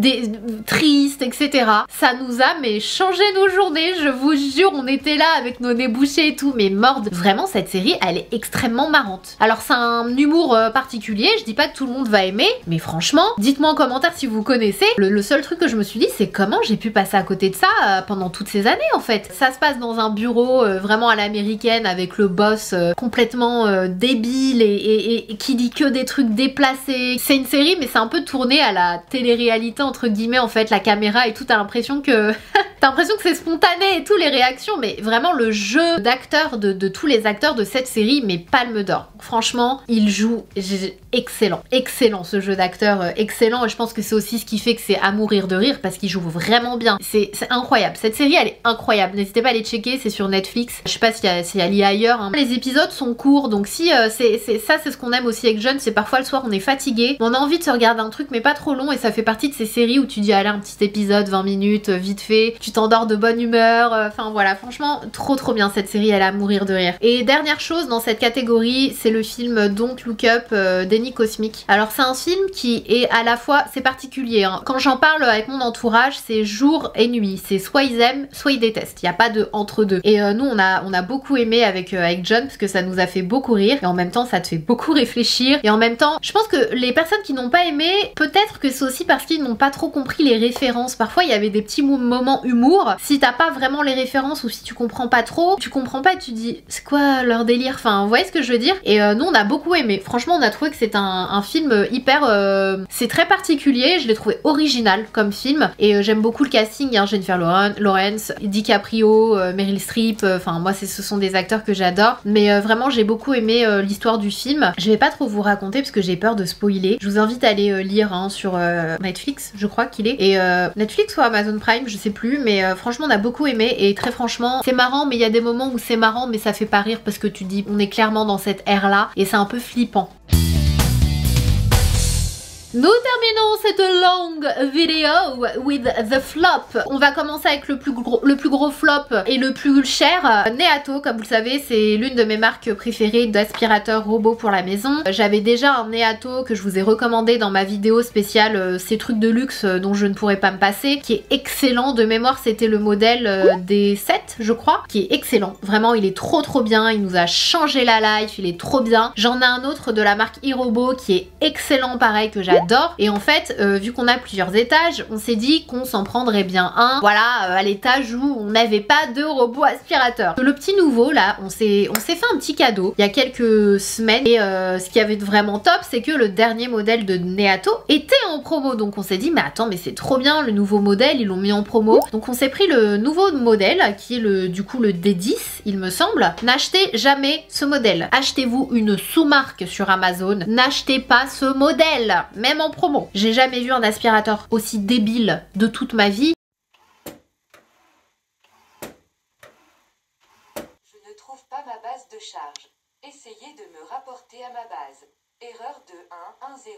triste, etc. Ça nous a mais changé nos journées, je vous jure, on était là avec nos nez bouchés et tout, mais mordes. Vraiment cette série elle est extrêmement marrante. Alors c'est un humour particulier, je dis pas que tout le monde va aimer, mais franchement, dites-moi en commentaire si vous connaissez. Le seul truc que je me suis dit c'est comment j'ai pu passer à côté de ça pendant toutes ces années en fait. Ça se passe dans un bureau vraiment à l'américaine avec le boss complètement débile et qui dit que des trucs déplacés. C'est une série mais c'est un peu tourné à la télé-réalité entre guillemets en fait, la caméra et tout, t'as l'impression que c'est spontané et tout, les réactions, mais vraiment le jeu d'acteurs de tous les acteurs de cette série, mais palme d'or. Franchement, il joue excellent ce jeu d'acteur, excellent, et je pense que c'est aussi ce qui fait que c'est à mourir de rire parce qu'il joue vraiment bien. C'est incroyable, cette série elle est incroyable, n'hésitez pas à aller checker, c'est sur Netflix, je sais pas si elle y est ailleurs, hein. Les épisodes sont courts, donc si c'est ce qu'on aime aussi avec John, c'est parfois le soir on est fatigué, on a envie de se regarder un truc mais pas trop long, et ça fait partie de ces séries où tu dis allez un petit épisode 20 minutes vite fait, tu t'endors de bonne humeur, enfin voilà, franchement trop bien cette série, elle est à mourir de rire. Et dernière chose dans cette catégorie, c'est le film Don't Look Up d'Eni Cosmic. Alors c'est un film qui est à la fois, c'est particulier, hein. Quand j'en parle avec mon entourage c'est jour et nuit, c'est soit ils aiment soit ils détestent, il n'y a pas de entre deux. Et nous on a beaucoup aimé avec John parce que ça nous a fait beaucoup rire et en même temps ça te fait beaucoup réfléchir, et en même temps je pense que les personnes qui n'ont pas aimé, peut-être que c'est aussi parce qu'ils n'ont pas trop compris les références. Parfois il y avait des petits moments humour, si t'as pas vraiment les références ou si tu comprends pas trop, tu comprends pas et tu dis c'est quoi leur délire, enfin vous voyez ce que je veux dire. Et nous on a beaucoup aimé, franchement on a trouvé que c'est un film hyper c'est très particulier, je l'ai trouvé original comme film, et j'aime beaucoup le casting, hein, Jennifer Lawrence, DiCaprio, Meryl Streep, enfin moi ce sont des acteurs que j'adore, mais vraiment j'ai beaucoup aimé l'histoire du film. Je vais pas trop vous raconter parce que j'ai peur de spoiler, je vous invite à aller lire hein, sur Netflix je crois qu'il est, et Netflix ou Amazon Prime je sais plus, mais franchement on a beaucoup aimé, et très franchement c'est marrant, mais il y a des moments où c'est marrant mais ça fait pas rire parce que tu dis on est clairement dans cette ère là et c'est un peu flippant. Nous terminons cette longue vidéo with the flop. On va commencer avec le plus gros flop et le plus cher. Neato, comme vous le savez, c'est l'une de mes marques préférées d'aspirateurs robots pour la maison. J'avais déjà un Neato que je vous ai recommandé dans ma vidéo spéciale ces trucs de luxe dont je ne pourrais pas me passer, qui est excellent. De mémoire, c'était le modèle des 7, je crois, qui est excellent. Vraiment, il est trop bien. Il nous a changé la life. Il est trop bien. J'en ai un autre de la marque iRobot qui est excellent, pareil, que j'adore. Et en fait vu qu'on a plusieurs étages, on s'est dit qu'on s'en prendrait bien un, voilà, à l'étage où on n'avait pas de robot aspirateur. Le petit nouveau là, on s'est fait un petit cadeau il y a quelques semaines, et ce qui avait de vraiment top, c'est que le dernier modèle de Neato était en promo, donc on s'est dit mais attends, mais c'est trop bien, le nouveau modèle ils l'ont mis en promo, donc on s'est pris le nouveau modèle qui est du coup le D10 il me semble. N'achetez jamais ce modèle, achetez-vous une sous-marque sur Amazon, n'achetez pas ce modèle, même en promo. J'ai jamais vu un aspirateur aussi débile de toute ma vie. Je ne trouve pas ma base de charge. Essayez de me rapporter à ma base. Erreur de 110.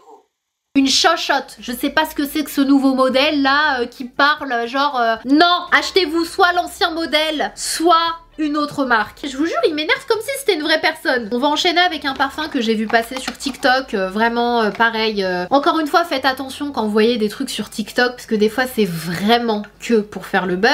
Une chochotte, je sais pas ce que c'est que ce nouveau modèle là qui parle genre non, achetez-vous soit l'ancien modèle, soit une autre marque. Je vous jure, il m'énerve comme si c'était une vraie personne. On va enchaîner avec un parfum que j'ai vu passer sur TikTok, vraiment pareil. Encore une fois, faites attention quand vous voyez des trucs sur TikTok parce que des fois c'est vraiment que pour faire le buzz.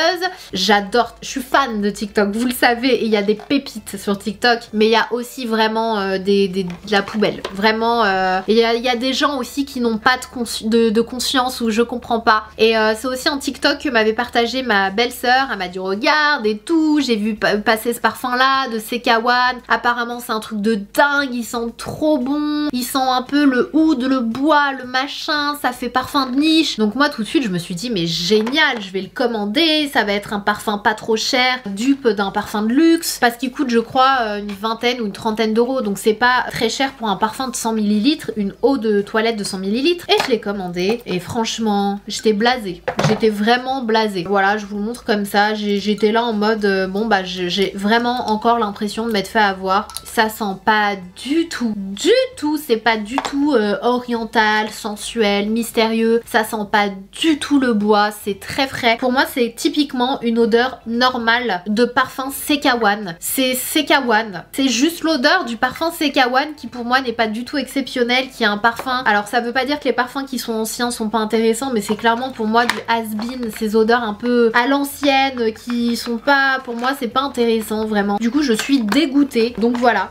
J'adore, je suis fan de TikTok, vous le savez, et il y a des pépites sur TikTok, mais il y a aussi vraiment de la poubelle. Vraiment, il y a des gens aussi qui n'ont pas de conscience, ou je comprends pas. Et c'est aussi un TikTok que m'avait partagé ma belle-sœur. Elle m'a dit regarde et tout, j'ai vu passer ce parfum là de Sekawan. Apparemment c'est un truc de dingue, il sent trop bon, il sent un peu le oud, le bois, le machin, ça fait parfum de niche. Donc moi tout de suite je me suis dit mais génial, je vais le commander, ça va être un parfum pas trop cher, dupe d'un parfum de luxe, parce qu'il coûte je crois une vingtaine ou une trentaine d'euros, donc c'est pas très cher pour un parfum de 100 ml, une eau de toilette de 100 ml. Et je l'ai commandé et franchement j'étais blasée, j'étais vraiment blasée. Voilà, je vous le montre comme ça, j'étais là en mode bon bah j'ai vraiment encore l'impression de m'être fait avoir. Ça sent pas du tout, c'est pas du tout oriental, sensuel, mystérieux, ça sent pas du tout le bois, c'est très frais. Pour moi c'est typiquement une odeur normale de parfum Sekawan. C'est Sekawan, c'est juste l'odeur du parfum Sekawan qui pour moi n'est pas du tout exceptionnel, qui est un parfum, alors ça veut pas dire que les parfums qui sont anciens sont pas intéressants, mais c'est clairement pour moi du has-been, ces odeurs un peu à l'ancienne qui sont pas, pour moi c'est pas intéressant vraiment. Du coup je suis dégoûtée, donc voilà,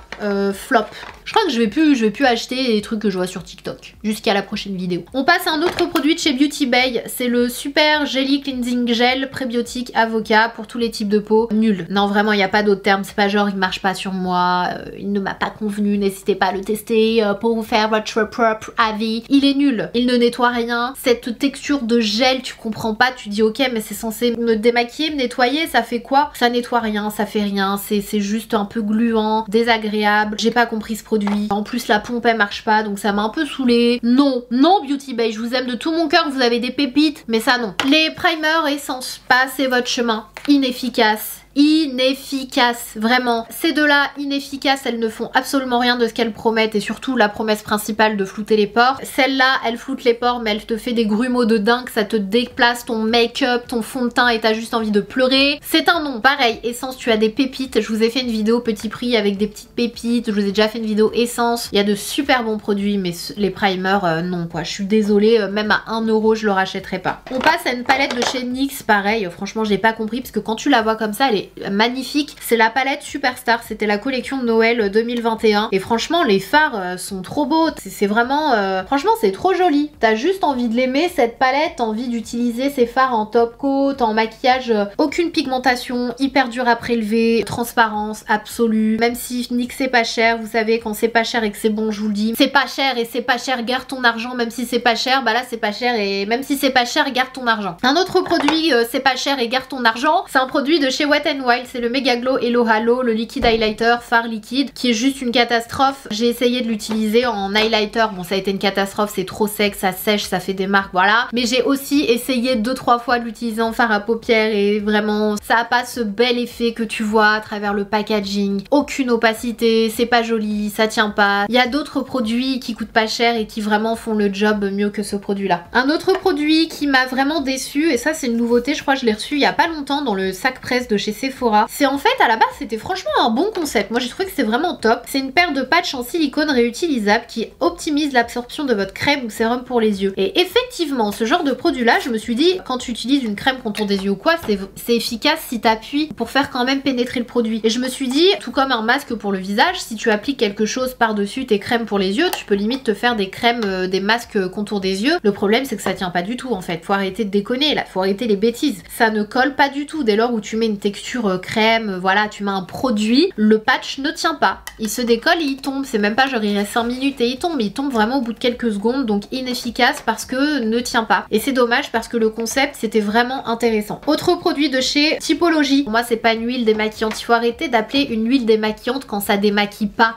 flop. Je crois que je vais plus acheter les trucs que je vois sur TikTok. Jusqu'à la prochaine vidéo. On passe à un autre produit de chez Beauty Bay. C'est le Super Jelly Cleansing Gel Prébiotique Avocat pour tous les types de peau. Nul. Non, vraiment, il n'y a pas d'autre terme. C'est pas genre il marche pas sur moi, il ne m'a pas convenu, n'hésitez pas à le tester pour vous faire votre propre avis. Il est nul. Il ne nettoie rien. Cette texture de gel, tu comprends pas. Tu dis ok, mais c'est censé me démaquiller, me nettoyer. Ça fait quoi? Ça nettoie rien, ça fait rien. C'est juste un peu gluant, désagréable. J'ai pas compris ce produit. En plus la pompe elle marche pas, donc ça m'a un peu saoulée. Non, non Beauty Bay, je vous aime de tout mon cœur, vous avez des pépites, mais ça non. Les primers essence, passez votre chemin. Inefficace. Inefficace, vraiment. Ces deux-là, inefficaces, elles ne font absolument rien de ce qu'elles promettent, et surtout la promesse principale de flouter les pores. Celle-là, elle floute les pores, mais elle te fait des grumeaux de dingue, ça te déplace ton make-up, ton fond de teint, et t'as juste envie de pleurer. C'est un non. Pareil, essence, tu as des pépites. Je vous ai fait une vidéo petit prix avec des petites pépites. Je vous ai déjà fait une vidéo essence. Il y a de super bons produits, mais les primers, non quoi. Je suis désolée, même à 1 euro, je le rachèterai pas. On passe à une palette de chez NYX, pareil. Franchement, j'ai pas compris, parce que quand tu la vois comme ça, elle est magnifique. C'est la palette Superstar, c'était la collection de Noël 2021 et franchement les fards sont trop beaux, c'est vraiment franchement c'est trop joli, t'as juste envie de l'aimer cette palette, t'as envie d'utiliser ces fards en top coat, en maquillage, aucune pigmentation, hyper dur à prélever, transparence absolue, même si NYX c'est pas cher, vous savez quand c'est pas cher et que c'est bon, je vous le dis, c'est pas cher et c'est pas cher, garde ton argent, même si c'est pas cher, bah là c'est pas cher et même si c'est pas cher, garde ton argent. Un autre produit c'est pas cher et garde ton argent, c'est un produit de chez Wet n Wild, c'est le Mega Glow Hello Halo, le liquide highlighter fard liquide qui est juste une catastrophe. J'ai essayé de l'utiliser en highlighter, bon ça a été une catastrophe, c'est trop sec, ça sèche, ça fait des marques, voilà. Mais j'ai aussi essayé 2-3 fois de l'utiliser en fard à paupières et vraiment ça a pas ce bel effet que tu vois à travers le packaging. Aucune opacité, c'est pas joli, ça tient pas. Il y a d'autres produits qui coûtent pas cher et qui vraiment font le job mieux que ce produit là. Un autre produit qui m'a vraiment déçu, et ça c'est une nouveauté, je crois que je l'ai reçu il y a pas longtemps dans le sac presse de chez Sephora. C'est en fait à la base c'était franchement un bon concept, moi j'ai trouvé que c'est vraiment top. C'est une paire de patchs en silicone réutilisable qui optimise l'absorption de votre crème ou sérum pour les yeux. Et effectivement ce genre de produit là, je me suis dit quand tu utilises une crème contour des yeux ou quoi, c'est efficace si t'appuies pour faire quand même pénétrer le produit. Et je me suis dit, tout comme un masque pour le visage, si tu appliques quelque chose par dessus tes crèmes pour les yeux, tu peux limite te faire des crèmes, des masques contour des yeux. Le problème c'est que ça tient pas du tout en fait, faut arrêter de déconner là, faut arrêter les bêtises. Ça ne colle pas du tout dès lors où tu mets une texture crème, voilà, tu mets un produit, le patch ne tient pas. Il se décolle et il tombe, c'est même pas genre il reste 5 minutes et il tombe vraiment au bout de quelques secondes, donc inefficace parce que ne tient pas. Et c'est dommage parce que le concept c'était vraiment intéressant. Autre produit de chez Typologie, pour moi c'est pas une huile démaquillante, il faut arrêter d'appeler une huile démaquillante quand ça démaquille pas.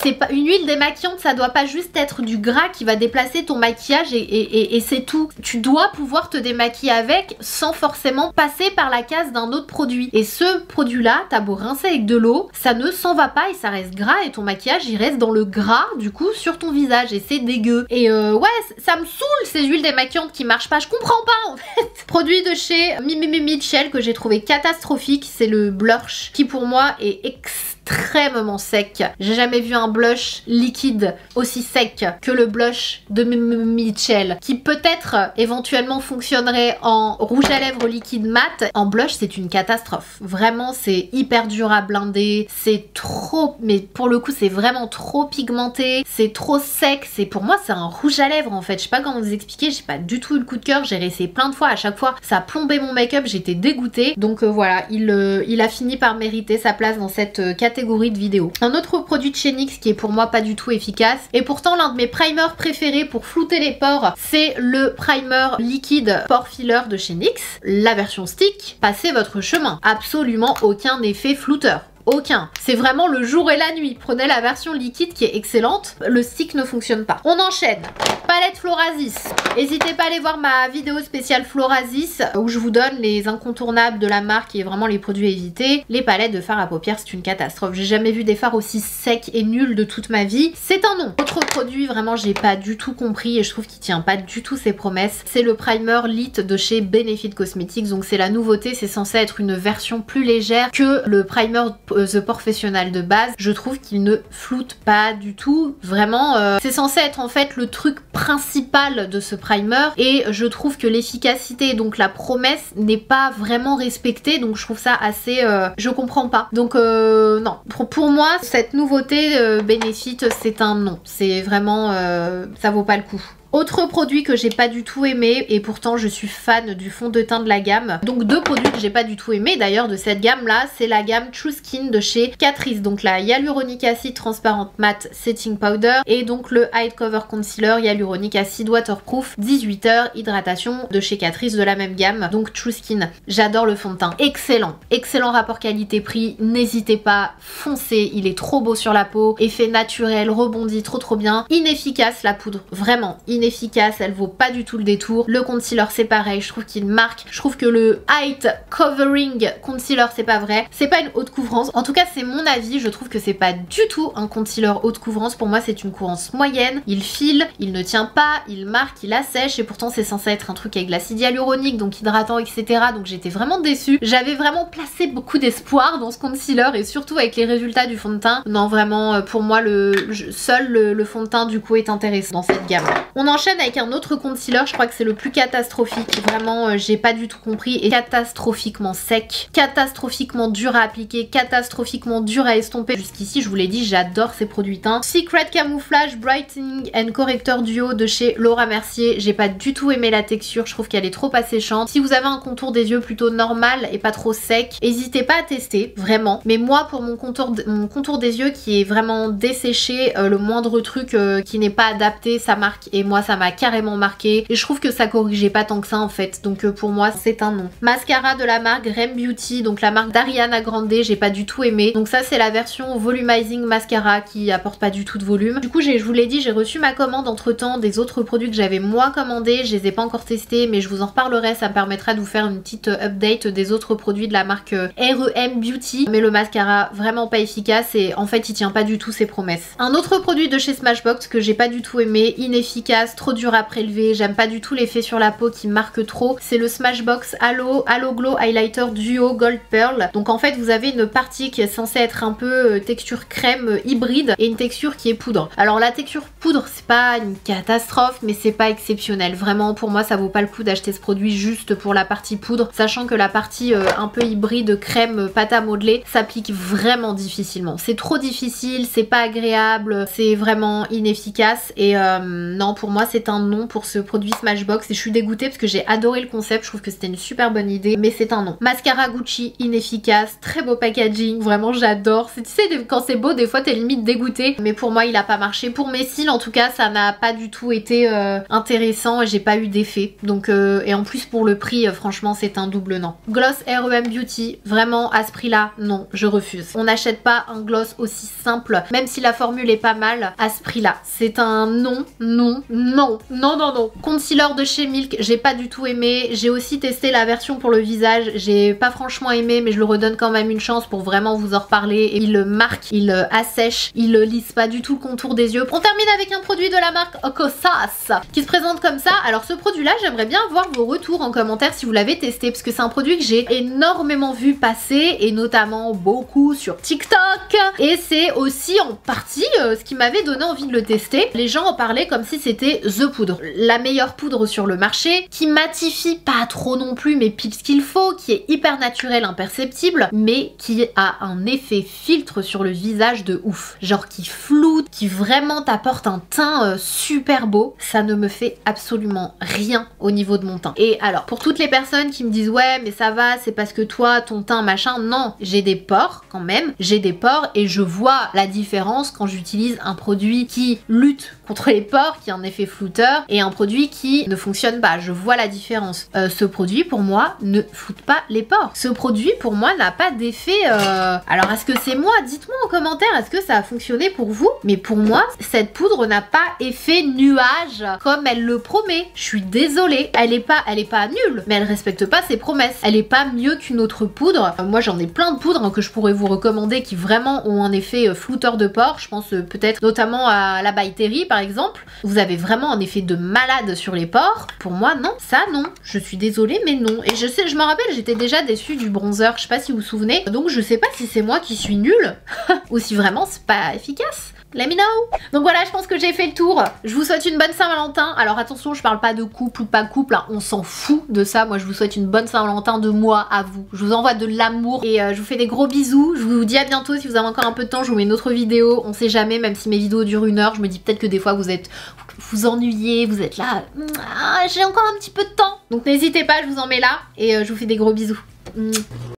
C'est pas une huile démaquillante, ça doit pas juste être du gras qui va déplacer ton maquillage et c'est tout. Tu dois pouvoir te démaquiller avec sans forcément passer par la case d'un autre produit. Et ce produit-là, t'as beau rincer avec de l'eau, ça ne s'en va pas et ça reste gras et ton maquillage il reste dans le gras du coup sur ton visage et c'est dégueu. Et ouais, ça me saoule ces huiles démaquillantes qui marchent pas, je comprends pas en fait. Produit de chez Mimi Mitchell que j'ai trouvé catastrophique, c'est le blush qui pour moi est extrêmement sec. J'ai jamais vu un blush liquide aussi sec que le blush de Mitchell qui peut-être éventuellement fonctionnerait en rouge à lèvres liquide mat. En blush c'est une catastrophe. Vraiment c'est hyper dur à blinder, c'est trop, mais pour le coup c'est vraiment trop pigmenté, c'est trop sec, c'est pour moi c'est un rouge à lèvres en fait. Je sais pas comment vous expliquer, j'ai pas du tout eu le coup de cœur, j'ai essayé plein de fois, à chaque fois ça a plombé mon make-up, j'étais dégoûtée. Donc voilà, il a fini par mériter sa place dans cette catégorie de vidéo. Un autre produit de chez NYX qui est pour moi pas du tout efficace et pourtant l'un de mes primers préférés pour flouter les pores, c'est le primer liquide pore filler de chez NYX, la version stick. Passez votre chemin, absolument aucun effet flouteur. Aucun. C'est vraiment le jour et la nuit. Prenez la version liquide qui est excellente. Le stick ne fonctionne pas. On enchaîne. Palette Florasis. N'hésitez pas à aller voir ma vidéo spéciale Florasis où je vous donne les incontournables de la marque et vraiment les produits à éviter. Les palettes de fard à paupières, c'est une catastrophe. J'ai jamais vu des fards aussi secs et nuls de toute ma vie. C'est un non. Autre produit, vraiment, j'ai pas du tout compris et je trouve qu'il tient pas du tout ses promesses. C'est le primer Lit de chez Benefit Cosmetics. Donc c'est la nouveauté. C'est censé être une version plus légère que le primer The Professional de base. Je trouve qu'il ne floute pas du tout. Vraiment, c'est censé être en fait le truc principal de ce primer et je trouve que l'efficacité, donc la promesse, n'est pas vraiment respectée. Donc je trouve ça assez... je comprends pas. Donc non. Pour moi, cette nouveauté Benefit, c'est un non. C'est vraiment... ça vaut pas le coup. Autre produit que j'ai pas du tout aimé et pourtant je suis fan du fond de teint de la gamme. Donc deux produits que j'ai pas du tout aimé d'ailleurs de cette gamme là, c'est la gamme True Skin de chez Catrice. Donc la Hyaluronic Acid Transparent Matte Setting Powder et donc le Hide Cover Concealer Hyaluronic Acid Waterproof 18h hydratation de chez Catrice de la même gamme. Donc True Skin. J'adore le fond de teint. Excellent. Excellent rapport qualité-prix. N'hésitez pas, foncez. Il est trop beau sur la peau. Effet naturel, rebondi, trop bien. Inefficace la poudre. Vraiment. Inefficace, elle vaut pas du tout le détour. Le concealer c'est pareil, je trouve qu'il marque. Je trouve que le Height Covering Concealer c'est pas vrai. C'est pas une haute couvrance. En tout cas c'est mon avis, je trouve que c'est pas du tout un concealer haute couvrance. Pour moi c'est une couvrance moyenne. Il file, il ne tient pas, il marque, il assèche et pourtant c'est censé être un truc avec de l'acide hyaluronique, donc hydratant etc. Donc j'étais vraiment déçue. J'avais vraiment placé beaucoup d'espoir dans ce concealer et surtout avec les résultats du fond de teint. Non vraiment pour moi seul le fond de teint du coup est intéressant dans cette gamme. On enchaîne avec un autre concealer, je crois que c'est le plus catastrophique. Vraiment, j'ai pas du tout compris. Et catastrophiquement sec, catastrophiquement dur à appliquer, catastrophiquement dur à estomper. Jusqu'ici, je vous l'ai dit, j'adore ces produits teints. Secret Camouflage Brightening and Corrector Duo de chez Laura Mercier. J'ai pas du tout aimé la texture, je trouve qu'elle est trop asséchante. Si vous avez un contour des yeux plutôt normal et pas trop sec, n'hésitez pas à tester, vraiment. Mais moi, pour mon contour des yeux qui est vraiment desséché, le moindre truc qui n'est pas adapté, ça marque. Et moi ça m'a carrément marqué et je trouve que ça corrigeait pas tant que ça en fait, donc pour moi c'est un non. Mascara de la marque Rem Beauty, donc la marque d'Ariana Grande, j'ai pas du tout aimé. Donc ça c'est la version Volumizing Mascara qui apporte pas du tout de volume. Du coup je vous l'ai dit, j'ai reçu ma commande entre temps des autres produits que j'avais moi commandés, je les ai pas encore testés mais je vous en reparlerai, ça me permettra de vous faire une petite update des autres produits de la marque REM Beauty. Mais le mascara vraiment pas efficace et en fait il tient pas du tout ses promesses. Un autre produit de chez Smashbox que j'ai pas du tout aimé, inefficace, trop dur à prélever, j'aime pas du tout l'effet sur la peau qui marque trop, c'est le Smashbox Halo Glow Highlighter Duo Gold Pearl. Donc en fait vous avez une partie qui est censée être un peu texture crème hybride et une texture qui est poudre. Alors la texture poudre c'est pas une catastrophe mais c'est pas exceptionnel, vraiment pour moi ça vaut pas le coup d'acheter ce produit juste pour la partie poudre, sachant que la partie un peu hybride crème pâte à modeler s'applique vraiment difficilement. C'est trop difficile, c'est pas agréable, c'est vraiment inefficace et non pour moi moi c'est un non pour ce produit Smashbox et je suis dégoûtée parce que j'ai adoré le concept, je trouve que c'était une super bonne idée, mais c'est un non. Mascara Gucci, inefficace, très beau packaging, vraiment j'adore. Tu sais, quand c'est beau, des fois t'es limite dégoûtée, mais pour moi il a pas marché. Pour mes cils en tout cas, ça n'a pas du tout été intéressant et j'ai pas eu d'effet. Donc et en plus pour le prix, franchement c'est un double non. Gloss REM Beauty, vraiment à ce prix là, non, je refuse. On n'achète pas un gloss aussi simple, même si la formule est pas mal, à ce prix là. C'est un non, non, non, non, non, non. Concealer de chez Milk, j'ai pas du tout aimé. J'ai aussi testé la version pour le visage, j'ai pas franchement aimé, mais je le redonne quand même une chance pour vraiment vous en reparler. Il marque, il assèche, il lisse pas du tout le contour des yeux. On termine avec un produit de la marque Kosas qui se présente comme ça. Alors ce produit là, j'aimerais bien voir vos retours en commentaire si vous l'avez testé, parce que c'est un produit que j'ai énormément vu passer et notamment beaucoup sur TikTok, et c'est aussi en partie ce qui m'avait donné envie de le tester. Les gens en parlaient comme si c'était The Poudre, la meilleure poudre sur le marché, qui matifie pas trop non plus mais pile ce qu'il faut, qui est hyper naturel, imperceptible, mais qui a un effet filtre sur le visage de ouf, genre qui floute, qui vraiment t'apporte un teint super beau. Ça ne me fait absolument rien au niveau de mon teint. Et alors pour toutes les personnes qui me disent ouais mais ça va, c'est parce que toi ton teint machin, non, j'ai des pores quand même, j'ai des pores et je vois la différence quand j'utilise un produit qui lutte contre les pores, qui a un effet flouteur, et un produit qui ne fonctionne pas. Je vois la différence. Ce produit pour moi ne floute pas les pores. Ce produit pour moi n'a pas d'effet... Alors est-ce que c'est moi? Dites-moi en commentaire, est-ce que ça a fonctionné pour vous? Mais pour moi, cette poudre n'a pas effet nuage comme elle le promet. Je suis désolée. Elle est pas nulle, mais elle respecte pas ses promesses. Elle est pas mieux qu'une autre poudre. Moi j'en ai plein de poudres que je pourrais vous recommander qui vraiment ont un effet flouteur de pores. Je pense peut-être notamment à la By Terry par exemple. Vous avez vraiment un effet de malade sur les pores. Pour moi non, ça non. Je suis désolée mais non. Et je me rappelle, j'étais déjà déçue du bronzer, je sais pas si vous vous souvenez. Donc je sais pas si c'est moi qui suis nulle ou si vraiment c'est pas efficace. Let me know. Donc voilà, je pense que j'ai fait le tour. Je vous souhaite une bonne Saint-Valentin. Alors attention, je parle pas de couple ou pas couple, hein. On s'en fout de ça. Moi je vous souhaite une bonne Saint-Valentin de moi à vous. Je vous envoie de l'amour et je vous fais des gros bisous. Je vous dis à bientôt. Si vous avez encore un peu de temps, je vous mets une autre vidéo. On sait jamais, même si mes vidéos durent 1 heure, je me dis peut-être que des fois vous ennuyez, vous êtes là. J'ai encore un petit peu de temps. Donc n'hésitez pas, je vous en mets là et je vous fais des gros bisous.